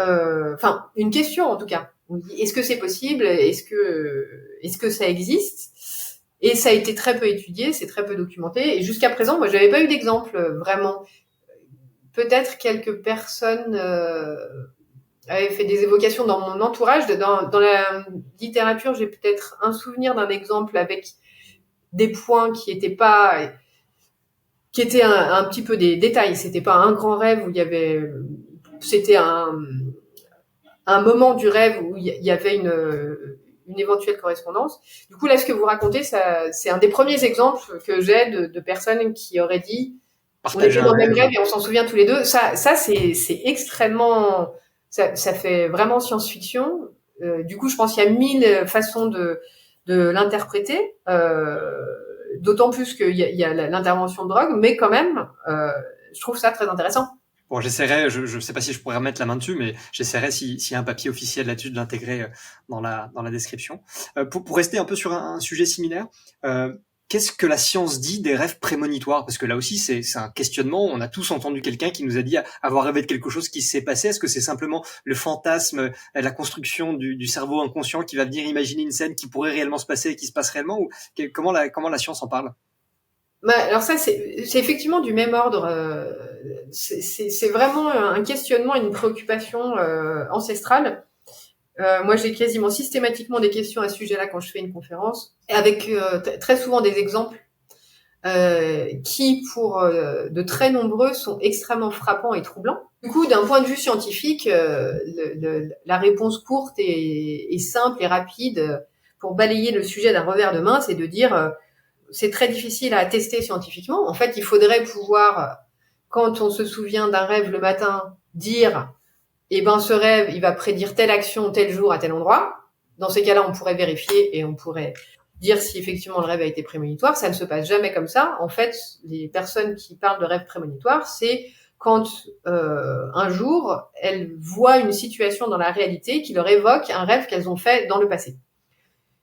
enfin, une question en tout cas. On dit, est-ce que c'est possible ? Est-ce que ça existe ? Et ça a été très peu étudié, c'est très peu documenté. Et jusqu'à présent, moi, j'avais pas eu d'exemple vraiment. Peut-être quelques personnes avaient fait des évocations dans mon entourage. Dans la littérature, j'ai peut-être un souvenir d'un exemple avec des points qui étaient un petit peu des détails. C'était pas un grand rêve où c'était un moment du rêve où il y avait une éventuelle correspondance. Du coup, là, ce que vous racontez, c'est un des premiers exemples que j'ai de personnes qui auraient dit on était dans le même rêve et on s'en souvient tous les deux. Ça c'est extrêmement, ça fait vraiment science-fiction. Du coup, je pense qu'il y a 1000 façons de l'interpréter. D'autant plus qu'il y a l'intervention de drogue, mais quand même, je trouve ça très intéressant.
Bon, j'essaierai, je sais pas si je pourrais remettre la main dessus, mais j'essaierai s'il y a un papier officiel là-dessus de l'intégrer dans la description. Pour rester un peu sur un sujet similaire, qu'est-ce que la science dit des rêves prémonitoires ? Parce que là aussi, c'est un questionnement. On a tous entendu quelqu'un qui nous a dit avoir rêvé de quelque chose qui s'est passé. Est-ce que c'est simplement le fantasme, la construction du cerveau inconscient qui va venir imaginer une scène qui pourrait réellement se passer et qui se passe réellement ? Ou comment la science en parle ?
Alors ça, c'est effectivement du même ordre. C'est vraiment un questionnement, une préoccupation ancestrale. Moi, j'ai quasiment systématiquement des questions à ce sujet-là quand je fais une conférence, avec très souvent des exemples qui, pour de très nombreux, sont extrêmement frappants et troublants. Du coup, d'un point de vue scientifique, la réponse courte et simple et rapide pour balayer le sujet d'un revers de main, c'est de dire c'est très difficile à attester scientifiquement. En fait, il faudrait pouvoir, quand on se souvient d'un rêve le matin, dire eh ben, ce rêve, il va prédire telle action, tel jour, à tel endroit. Dans ces cas-là, on pourrait vérifier et on pourrait dire si effectivement le rêve a été prémonitoire. Ça ne se passe jamais comme ça. En fait, les personnes qui parlent de rêve prémonitoire, c'est quand un jour, elles voient une situation dans la réalité qui leur évoque un rêve qu'elles ont fait dans le passé.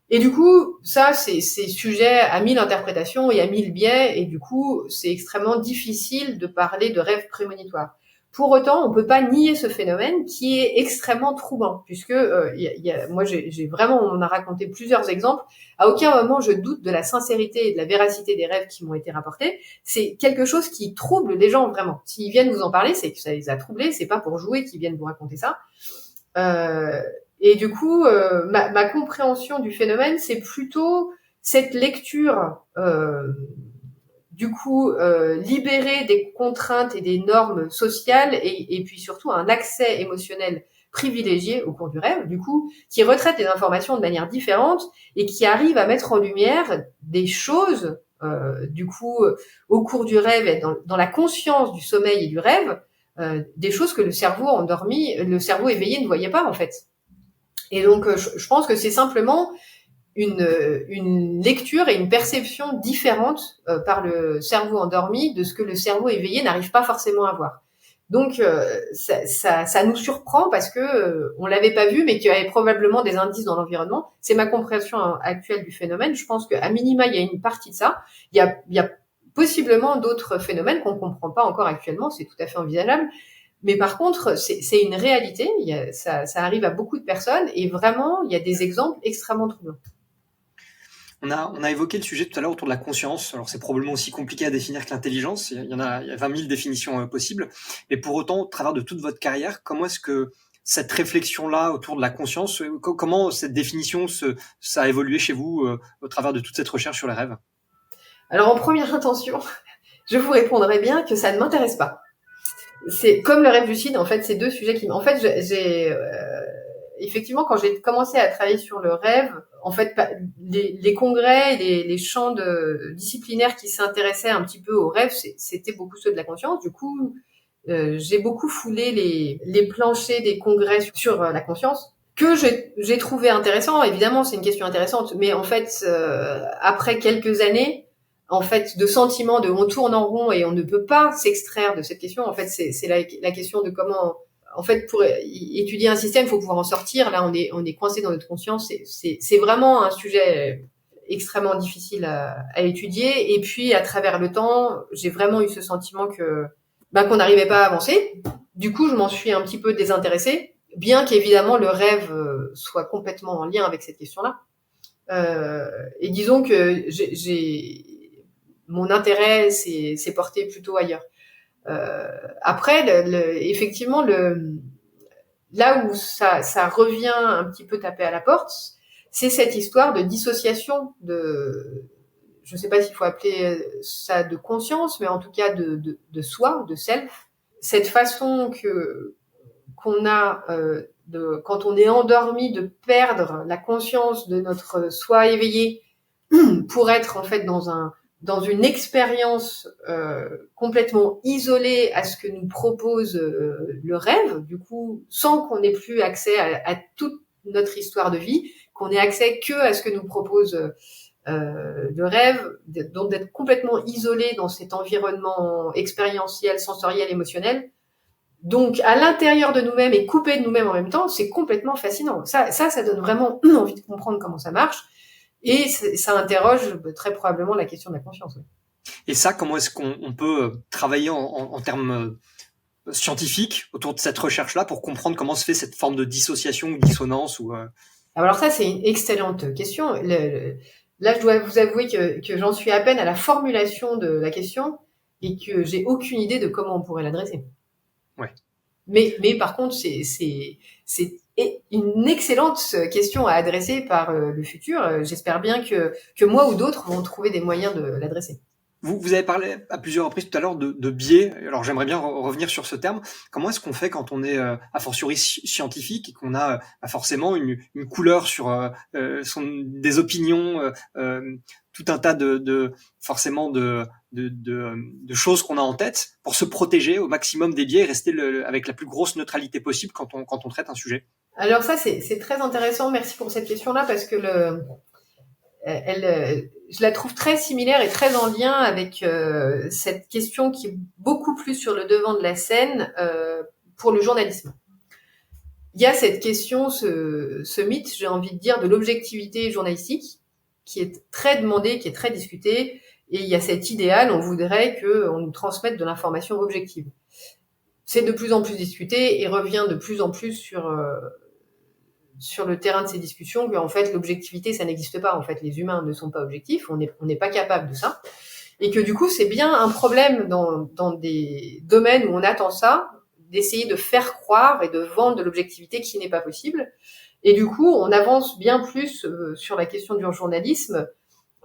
Et du coup, ça, c'est sujet à 1000 interprétations et à 1000 biais, et du coup, c'est extrêmement difficile de parler de rêve prémonitoire. Pour autant, on peut pas nier ce phénomène qui est extrêmement troublant, puisque moi, j'ai vraiment, on a raconté plusieurs exemples. À aucun moment, je doute de la sincérité et de la véracité des rêves qui m'ont été rapportés. C'est quelque chose qui trouble les gens vraiment. S'ils viennent vous en parler, c'est que ça les a troublés. C'est pas pour jouer qu'ils viennent vous raconter ça. Et du coup, ma compréhension du phénomène, c'est plutôt cette lecture, du coup, libérée des contraintes et des normes sociales, et puis surtout un accès émotionnel privilégié au cours du rêve, du coup, qui retraite les informations de manière différente et qui arrive à mettre en lumière des choses, du coup, au cours du rêve et dans la conscience du sommeil et du rêve, des choses que le cerveau éveillé ne voyait pas en fait. Et donc, je pense que c'est simplement une lecture et une perception différente par le cerveau endormi de ce que le cerveau éveillé n'arrive pas forcément à voir. Donc, ça nous surprend parce que on l'avait pas vu, mais qu'il y avait probablement des indices dans l'environnement. C'est ma compréhension actuelle du phénomène. Je pense qu'à minima, il y a une partie de ça. Il y a possiblement d'autres phénomènes qu'on comprend pas encore actuellement. C'est tout à fait envisageable. Mais par contre, c'est une réalité. Ça arrive à beaucoup de personnes et vraiment, il y a des exemples extrêmement troublants.
On a évoqué le sujet tout à l'heure autour de la conscience. Alors, c'est probablement aussi compliqué à définir que l'intelligence. Il y a 20 000 définitions possibles. Mais pour autant, au travers de toute votre carrière, comment est-ce que cette réflexion-là autour de la conscience, comment cette définition ça a évolué chez vous au travers de toute cette recherche sur les rêves?
Alors, en première intention, je vous répondrai bien que ça ne m'intéresse pas. C'est comme le rêve lucide, en fait, c'est deux sujets qui... En fait, effectivement, quand j'ai commencé à travailler sur le rêve, en fait, les congrès, les champs disciplinaires qui s'intéressaient un petit peu au rêve, c'était beaucoup ceux de la conscience. Du coup, j'ai beaucoup foulé les planchers des congrès sur la conscience, que j'ai trouvé intéressant. Évidemment, c'est une question intéressante, mais en fait, après quelques années, en fait, de sentiments de on tourne en rond et on ne peut pas s'extraire de cette question. En fait, c'est la question de comment, en fait, pour étudier un système, il faut pouvoir en sortir. Là, on est coincé dans notre conscience. C'est vraiment un sujet extrêmement difficile à étudier. Et puis, à travers le temps, j'ai vraiment eu ce sentiment qu'on n'arrivait pas à avancer. Du coup, je m'en suis un petit peu désintéressée, bien qu'évidemment le rêve soit complètement en lien avec cette question-là. Et disons que mon intérêt s'est porté plutôt ailleurs. Après, effectivement, là où ça revient un petit peu taper à la porte, c'est cette histoire de dissociation je ne sais pas s'il faut appeler ça de conscience, mais en tout cas de soi, de self. Cette façon qu'on a quand on est endormi, de perdre la conscience de notre soi éveillé pour être en fait dans une expérience complètement isolée à ce que nous propose le rêve, du coup, sans qu'on ait plus accès à toute notre histoire de vie, qu'on ait accès que à ce que nous propose le rêve, donc d'être complètement isolé dans cet environnement expérientiel, sensoriel, émotionnel. Donc, à l'intérieur de nous-mêmes et coupé de nous-mêmes en même temps, c'est complètement fascinant. Ça donne vraiment envie de comprendre comment ça marche. Et ça interroge très probablement la question de la conscience. Oui.
Et ça, comment est-ce qu'on peut travailler en termes scientifiques autour de cette recherche-là pour comprendre comment se fait cette forme de dissociation ou dissonance
Alors ça, c'est une excellente question. Là, je dois vous avouer que j'en suis à peine à la formulation de la question et que j'ai aucune idée de comment on pourrait l'adresser.
Ouais.
Mais par contre, c'est une excellente question à adresser par le futur. J'espère bien que moi ou d'autres vont trouver des moyens de l'adresser.
Vous avez parlé à plusieurs reprises tout à l'heure de biais. Alors j'aimerais bien revenir sur ce terme. Comment est-ce qu'on fait quand on est a fortiori scientifique et qu'on a forcément une couleur sur des opinions, tout un tas forcément de choses qu'on a en tête pour se protéger au maximum des biais et rester avec la plus grosse neutralité possible quand on traite un sujet?
Alors ça, c'est très intéressant. Merci pour cette question-là parce que je la trouve très similaire et très en lien avec cette question qui est beaucoup plus sur le devant de la scène pour le journalisme. Il y a cette question, ce mythe, j'ai envie de dire, de l'objectivité journalistique, qui est très demandé, qui est très discuté, et il y a cet idéal, on voudrait qu'on nous transmette de l'information objective. C'est de plus en plus discuté et revient de plus en plus sur le terrain de ces discussions qu'en fait l'objectivité ça n'existe pas. En fait, les humains ne sont pas objectifs, on n'est pas capable de ça, et que du coup c'est bien un problème dans des domaines où on attend ça, d'essayer de faire croire et de vendre de l'objectivité qui n'est pas possible. Et du coup on avance bien plus sur la question du journalisme,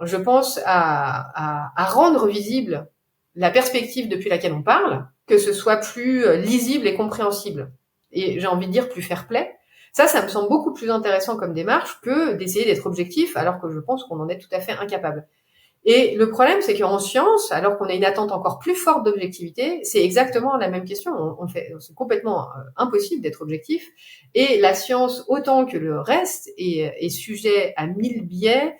je pense, à rendre visible la perspective depuis laquelle on parle, que ce soit plus lisible et compréhensible, et j'ai envie de dire plus fair-play. Ça me semble beaucoup plus intéressant comme démarche que d'essayer d'être objectif, alors que je pense qu'on en est tout à fait incapable. Et le problème, c'est qu'en science, alors qu'on a une attente encore plus forte d'objectivité, c'est exactement la même question. C'est complètement impossible d'être objectif. Et la science, autant que le reste, est sujet à 1000 biais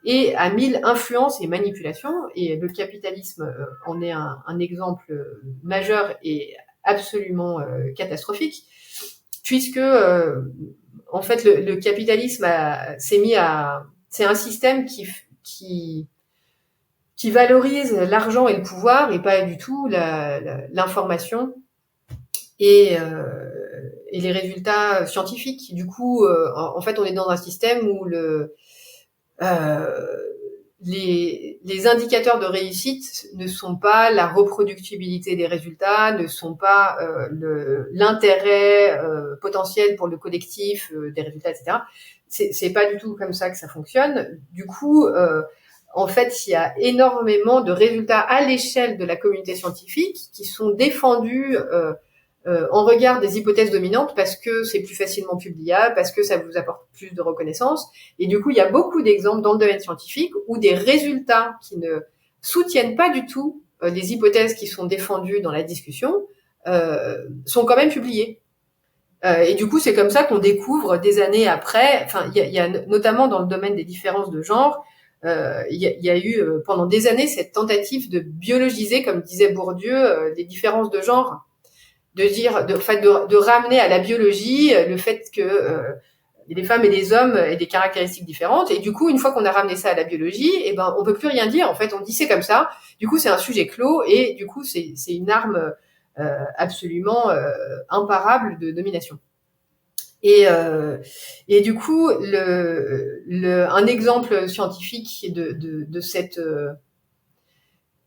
et à 1000 influences et manipulations. Et le capitalisme en est un exemple majeur et absolument catastrophique, puisque en fait le capitalisme c'est un système qui valorise l'argent et le pouvoir et pas du tout l'information et les résultats scientifiques. Du coup, en fait, on est dans un système où les indicateurs de réussite ne sont pas la reproductibilité des résultats, ne sont pas l'intérêt potentiel pour le collectif des résultats, etc. C'est pas du tout comme ça que ça fonctionne. Du coup, en fait, il y a énormément de résultats à l'échelle de la communauté scientifique qui sont défendus en regard des hypothèses dominantes parce que c'est plus facilement publiable, parce que ça vous apporte plus de reconnaissance. Et du coup, il y a beaucoup d'exemples dans le domaine scientifique où des résultats qui ne soutiennent pas du tout les hypothèses qui sont défendues dans la discussion sont quand même publiés. Et du coup, c'est comme ça qu'on découvre des années après. Enfin, il y a notamment dans le domaine des différences de genre, il y a eu pendant des années cette tentative de biologiser, comme disait Bourdieu, les différences de genre, de ramener à la biologie le fait que les femmes et les hommes aient des caractéristiques différentes. Et du coup, une fois qu'on a ramené ça à la biologie, eh ben, on peut plus rien dire. En fait, on dit c'est comme ça. Du coup, c'est un sujet clos et du coup, c'est une arme absolument imparable de domination. Et du coup, un exemple scientifique de cette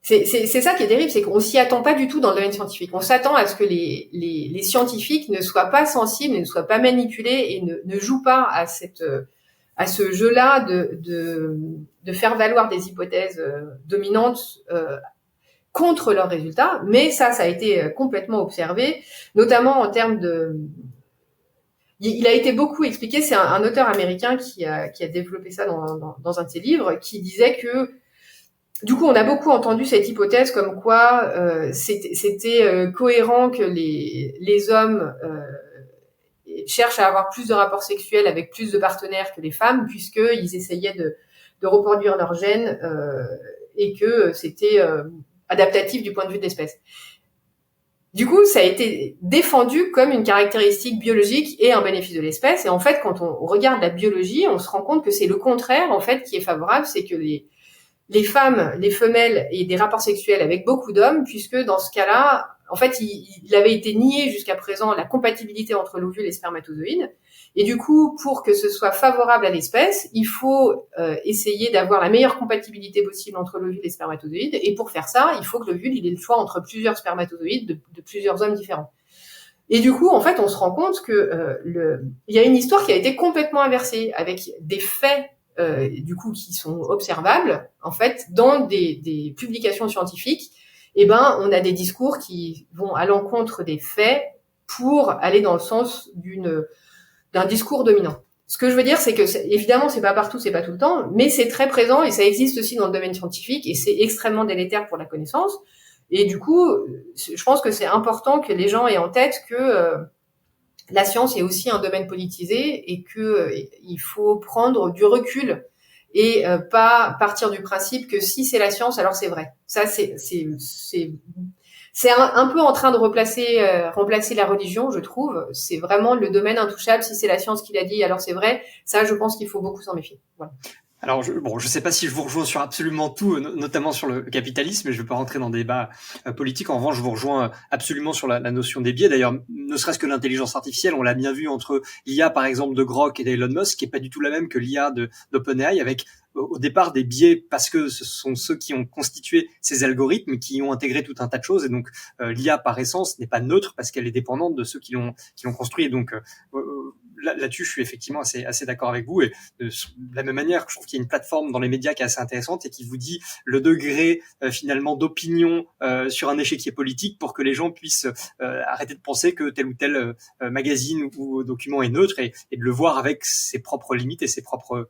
c'est ça qui est terrible, c'est qu'on s'y attend pas du tout dans le domaine scientifique. On s'attend à ce que les scientifiques ne soient pas sensibles, ne soient pas manipulés et ne jouent pas à ce jeu-là de faire valoir des hypothèses dominantes contre leurs résultats. Mais ça a été complètement observé, notamment en termes de il a été beaucoup expliqué, c'est un auteur américain qui a développé ça dans un de ses livres, qui disait que du coup, on a beaucoup entendu cette hypothèse comme quoi c'était cohérent que les hommes cherchent à avoir plus de rapports sexuels avec plus de partenaires que les femmes, puisqu'ils essayaient de reproduire leurs gènes et que c'était adaptatif du point de vue de l'espèce. Du coup, ça a été défendu comme une caractéristique biologique et un bénéfice de l'espèce. Et en fait, quand on regarde la biologie, on se rend compte que c'est le contraire, en fait, qui est favorable, c'est que les femmes, les femelles aient des rapports sexuels avec beaucoup d'hommes, puisque dans ce cas-là, en fait, il avait été nié jusqu'à présent la compatibilité entre l'ovule et les spermatozoïdes. Et du coup, pour que ce soit favorable à l'espèce, il faut essayer d'avoir la meilleure compatibilité possible entre l'ovule et les spermatozoïdes. Et pour faire ça, il faut que l'ovule il ait le choix entre plusieurs spermatozoïdes de plusieurs hommes différents. Et du coup, en fait, on se rend compte que il y a une histoire qui a été complètement inversée, avec des faits du coup qui sont observables. En fait, dans des publications scientifiques, eh ben, on a des discours qui vont à l'encontre des faits pour aller dans le sens d'un discours dominant. Ce que je veux dire, c'est que évidemment, c'est pas partout, c'est pas tout le temps, mais c'est très présent et ça existe aussi dans le domaine scientifique et c'est extrêmement délétère pour la connaissance. Et du coup, je pense que c'est important que les gens aient en tête que la science est aussi un domaine politisé et que il faut prendre du recul et pas partir du principe que si c'est la science, alors c'est vrai. Ça, c'est un peu en train de remplacer la religion, je trouve. C'est vraiment le domaine intouchable. Si c'est la science qui l'a dit, alors c'est vrai. Ça, je pense qu'il faut beaucoup s'en méfier. Voilà.
Alors, je sais pas si je vous rejoins sur absolument tout, notamment sur le capitalisme, mais je ne vais pas rentrer dans des débats politiques. En revanche, je vous rejoins absolument sur la notion des biais. D'ailleurs, ne serait-ce que l'intelligence artificielle, on l'a bien vu entre l'IA, par exemple, de Grok et d'Elon Musk, qui est pas du tout la même que l'IA d'OpenAI, avec au départ des biais parce que ce sont ceux qui ont constitué ces algorithmes qui ont intégré tout un tas de choses. Et donc, l'IA, par essence, n'est pas neutre parce qu'elle est dépendante de ceux qui l'ont construit. Et donc, là-dessus, je suis effectivement assez d'accord avec vous. Et de la même manière, je trouve qu'il y a une plateforme dans les médias qui est assez intéressante et qui vous dit le degré finalement d'opinion sur un échiquier politique pour que les gens puissent arrêter de penser que tel ou tel magazine ou document est neutre et de le voir avec ses propres limites et ses propres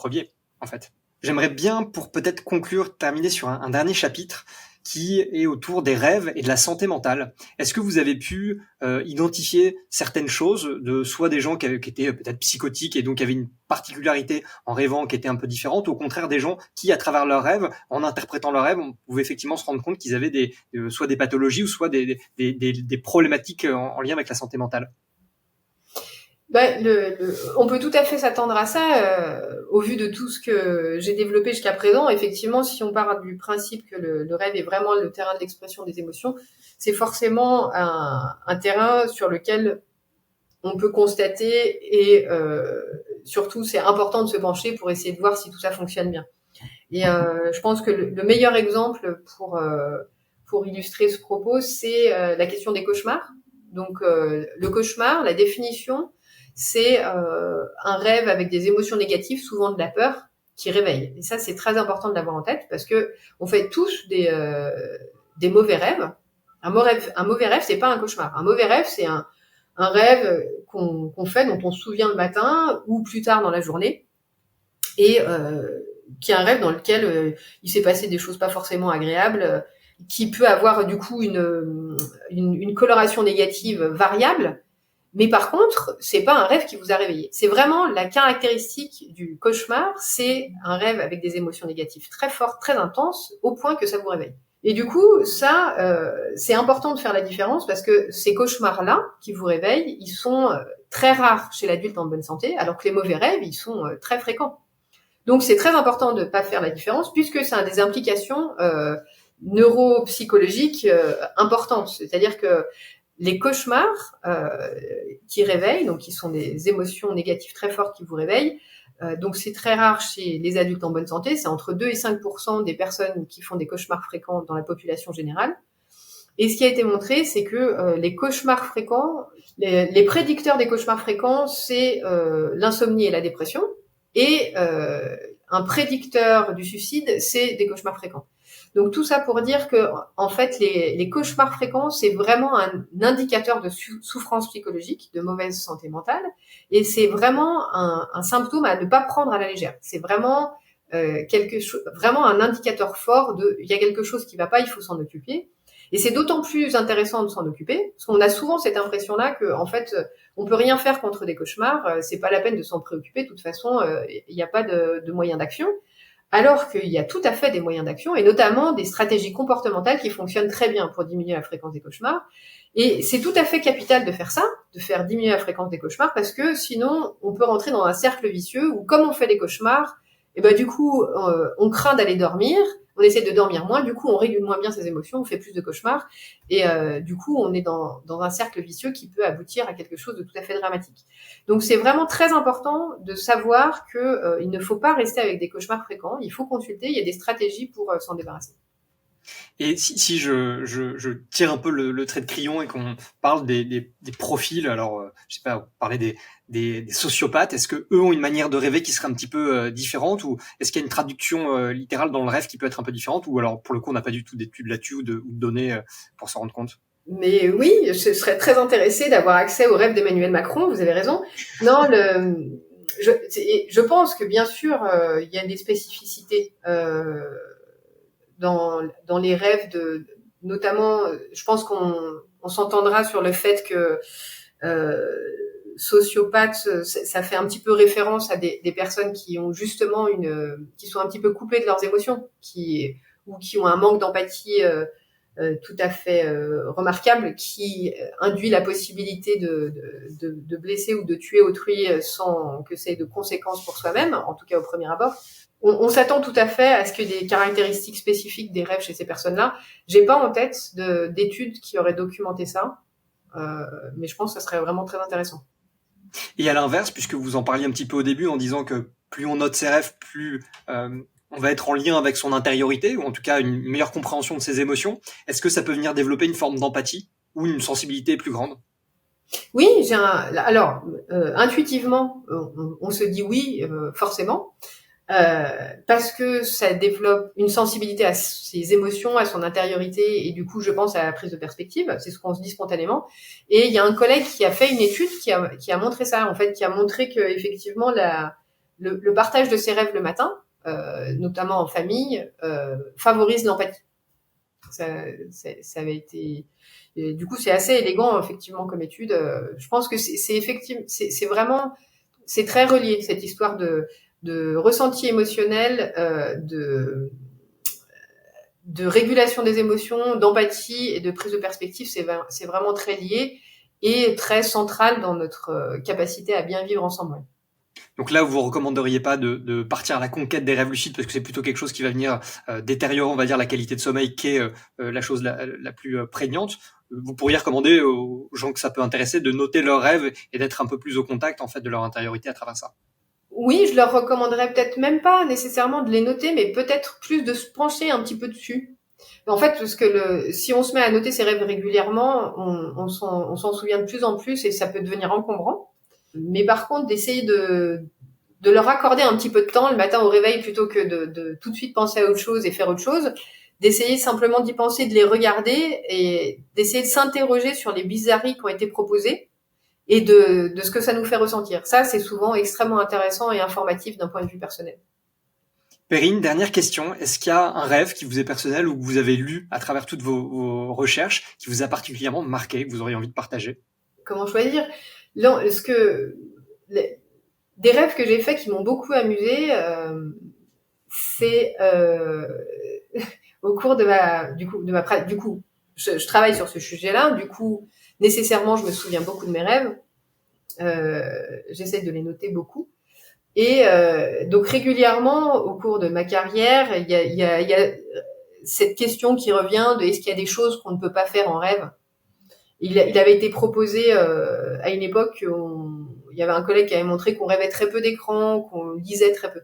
biais, en fait. J'aimerais bien, pour peut-être conclure, terminer sur un dernier chapitre qui est autour des rêves et de la santé mentale. Est-ce que vous avez pu identifier certaines choses de soit des gens qui étaient peut-être psychotiques et donc qui avaient une particularité en rêvant qui était un peu différente, ou au contraire des gens qui, à travers leurs rêves, en interprétant leurs rêves, on pouvait effectivement se rendre compte qu'ils avaient soit des pathologies ou soit des problématiques en lien avec la santé mentale?
On peut tout à fait s'attendre à ça au vu de tout ce que j'ai développé jusqu'à présent. Effectivement, si on part du principe que le rêve est vraiment le terrain de l'expression des émotions, c'est forcément un terrain sur lequel on peut constater et surtout, c'est important de se pencher pour essayer de voir si tout ça fonctionne bien. Et je pense que le meilleur exemple pour illustrer ce propos, c'est la question des cauchemars. Donc, le cauchemar, la définition, c'est un rêve avec des émotions négatives, souvent de la peur, qui réveille. Et ça, c'est très important de l'avoir en tête parce que on fait tous des mauvais rêves. Un mauvais rêve, c'est pas un cauchemar. Un mauvais rêve, c'est un rêve qu'on fait, dont on se souvient le matin ou plus tard dans la journée, et qui est un rêve dans lequel il s'est passé des choses pas forcément agréables, qui peut avoir du coup une coloration négative variable. Mais par contre, c'est pas un rêve qui vous a réveillé. C'est vraiment la caractéristique du cauchemar, c'est un rêve avec des émotions négatives très fortes, très intenses, au point que ça vous réveille. Et du coup, ça, c'est important de faire la différence parce que ces cauchemars-là qui vous réveillent, ils sont très rares chez l'adulte en bonne santé, alors que les mauvais rêves, ils sont très fréquents. Donc, c'est très important de ne pas faire la différence puisque ça a des implications neuropsychologiques importantes. C'est-à-dire que les cauchemars qui réveillent, donc qui sont des émotions négatives très fortes qui vous réveillent, donc c'est très rare chez les adultes en bonne santé, c'est entre 2 et 5% des personnes qui font des cauchemars fréquents dans la population générale. Et ce qui a été montré, c'est que les cauchemars fréquents, les prédicteurs des cauchemars fréquents, c'est l'insomnie et la dépression, et un prédicteur du suicide, c'est des cauchemars fréquents. Donc tout ça pour dire que en fait les cauchemars fréquents, c'est vraiment un indicateur de souffrance psychologique, de mauvaise santé mentale, et c'est vraiment un symptôme à ne pas prendre à la légère. C'est vraiment quelque chose, vraiment un indicateur fort de il y a quelque chose qui va pas, il faut s'en occuper. Et c'est d'autant plus intéressant de s'en occuper parce qu'on a souvent cette impression-là que en fait on peut rien faire contre des cauchemars, c'est pas la peine de s'en préoccuper. De toute façon, il n'y a pas de moyen d'action. Alors qu'il y a tout à fait des moyens d'action, et notamment des stratégies comportementales qui fonctionnent très bien pour diminuer la fréquence des cauchemars. Et c'est tout à fait capital de faire ça, de faire diminuer la fréquence des cauchemars, parce que sinon, on peut rentrer dans un cercle vicieux où, comme on fait des cauchemars, et ben du coup, on craint d'aller dormir, on essaie de dormir moins, du coup, on régule moins bien ses émotions, on fait plus de cauchemars, et du coup, on est dans un cercle vicieux qui peut aboutir à quelque chose de tout à fait dramatique. Donc, c'est vraiment très important de savoir que il ne faut pas rester avec des cauchemars fréquents, il faut consulter, il y a des stratégies pour s'en débarrasser.
Et si je tire un peu le trait de crayon et qu'on parle des profils, alors je sais pas, vous parlez des sociopathes, est-ce que eux ont une manière de rêver qui serait un petit peu différente, ou est-ce qu'il y a une traduction littérale dans le rêve qui peut être un peu différente, ou alors pour le coup on n'a pas du tout d'études là-dessus ou de données pour s'en rendre compte?
Mais oui, je serais très intéressée d'avoir accès au rêve d'Emmanuel Macron, vous avez raison. Non, je pense que bien sûr, il y a des spécificités dans les rêves notamment, je pense qu'on s'entendra sur le fait que sociopathe, ça fait un petit peu référence à des personnes qui ont justement qui sont un petit peu coupées de leurs émotions, ou qui ont un manque d'empathie tout à fait remarquable, qui induit la possibilité de blesser ou de tuer autrui sans que ça ait de conséquences pour soi-même, en tout cas au premier abord. On s'attend tout à fait à ce qu'il y ait des caractéristiques spécifiques des rêves chez ces personnes-là. J'ai pas en tête d'études qui auraient documenté ça, mais je pense que ça serait vraiment très intéressant.
Et à l'inverse, puisque vous en parliez un petit peu au début en disant que plus on note ses rêves, plus on va être en lien avec son intériorité, ou en tout cas une meilleure compréhension de ses émotions, est-ce que ça peut venir développer une forme d'empathie ou une sensibilité plus grande?
Oui, alors intuitivement, on se dit oui, forcément. Parce que ça développe une sensibilité à ses émotions, à son intériorité, et du coup, je pense à la prise de perspective. C'est ce qu'on se dit spontanément. Et il y a un collègue qui a fait une étude qui a montré ça, en fait, qui a montré que effectivement le partage de ses rêves le matin, notamment en famille, favorise l'empathie. Ça avait été. Et du coup, c'est assez élégant effectivement comme étude. Je pense que c'est effectivement, c'est vraiment, c'est très relié cette histoire de ressenti émotionnel, de régulation des émotions, d'empathie et de prise de perspective, c'est vraiment très lié et très central dans notre capacité à bien vivre ensemble.
Donc là, vous recommanderiez pas de partir à la conquête des rêves lucides parce que c'est plutôt quelque chose qui va venir détériorer, on va dire, la qualité de sommeil, qui est la chose la plus prégnante. Vous pourriez recommander aux gens que ça peut intéresser de noter leurs rêves et d'être un peu plus au contact en fait de leur intériorité à travers ça.
Oui, je leur recommanderais peut-être même pas nécessairement de les noter, mais peut-être plus de se pencher un petit peu dessus. En fait, parce que si on se met à noter ses rêves régulièrement, on s'en souvient de plus en plus et ça peut devenir encombrant. Mais par contre, d'essayer de leur accorder un petit peu de temps le matin au réveil plutôt que de tout de suite penser à autre chose et faire autre chose, d'essayer simplement d'y penser, de les regarder et d'essayer de s'interroger sur les bizarreries qui ont été proposées et de ce que ça nous fait ressentir. Ça, c'est souvent extrêmement intéressant et informatif d'un point de vue personnel.
Perrine, dernière question. Est-ce qu'il y a un rêve qui vous est personnel ou que vous avez lu à travers toutes vos recherches qui vous a particulièrement marqué, que vous auriez envie de partager?
Comment choisir? Non, des rêves que j'ai faits qui m'ont beaucoup amusé, c'est au cours de du coup, je travaille sur ce sujet-là. Du coup, nécessairement, je me souviens beaucoup de mes rêves. J'essaie de les noter beaucoup. Et donc régulièrement, au cours de ma carrière, il y a cette question qui revient de est-ce qu'il y a des choses qu'on ne peut pas faire en rêve. Il avait été proposé à une époque, il y avait un collègue qui avait montré qu'on rêvait très peu d'écran, qu'on lisait très peu.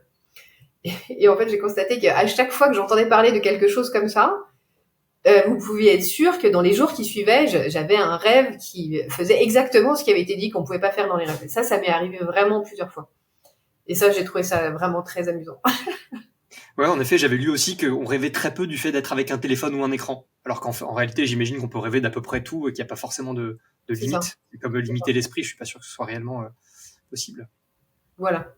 Et en fait, j'ai constaté qu'à chaque fois que j'entendais parler de quelque chose comme ça, vous pouviez être sûr que dans les jours qui suivaient, j'avais un rêve qui faisait exactement ce qui avait été dit qu'on pouvait pas faire dans les rêves. Et ça m'est arrivé vraiment plusieurs fois. Et ça, j'ai trouvé ça vraiment très amusant.
Ouais, en effet, j'avais lu aussi qu'on rêvait très peu du fait d'être avec un téléphone ou un écran. Alors qu'en réalité, j'imagine qu'on peut rêver d'à peu près tout et qu'il n'y a pas forcément de
C'est ça.
limite. Et comme limiter l'esprit, je suis pas sûr que ce soit réellement possible.
Voilà.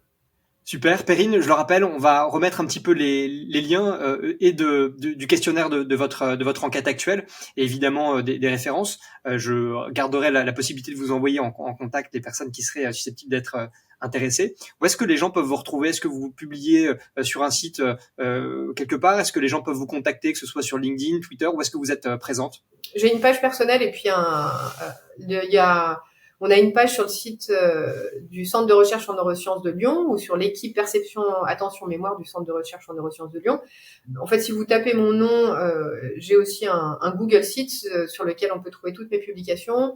Super. Perrine, je le rappelle, on va remettre un petit peu les liens et du questionnaire de votre enquête actuelle et évidemment des références. Je garderai la possibilité de vous envoyer en contact des personnes qui seraient susceptibles d'être intéressées. Où est-ce que les gens peuvent vous retrouver? Est-ce que vous publiez sur un site quelque part? Est-ce que les gens peuvent vous contacter, que ce soit sur LinkedIn, Twitter? Où est-ce que vous êtes présente?
J'ai une page personnelle et puis on a une page sur le site du Centre de recherche en neurosciences de Lyon ou sur l'équipe perception attention mémoire du Centre de recherche en neurosciences de Lyon. En fait, si vous tapez mon nom, j'ai aussi un Google Sheets sur lequel on peut trouver toutes mes publications.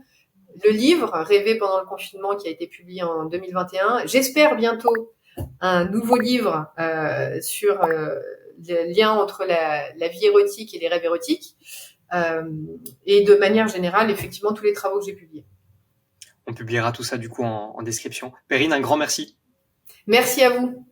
Le livre Rêver pendant le confinement qui a été publié en 2021. J'espère bientôt un nouveau livre sur le lien entre la vie érotique et les rêves érotiques. Et de manière générale, effectivement, tous les travaux que j'ai publiés.
On publiera tout ça du coup en description. Perrine, un grand merci.
Merci à vous.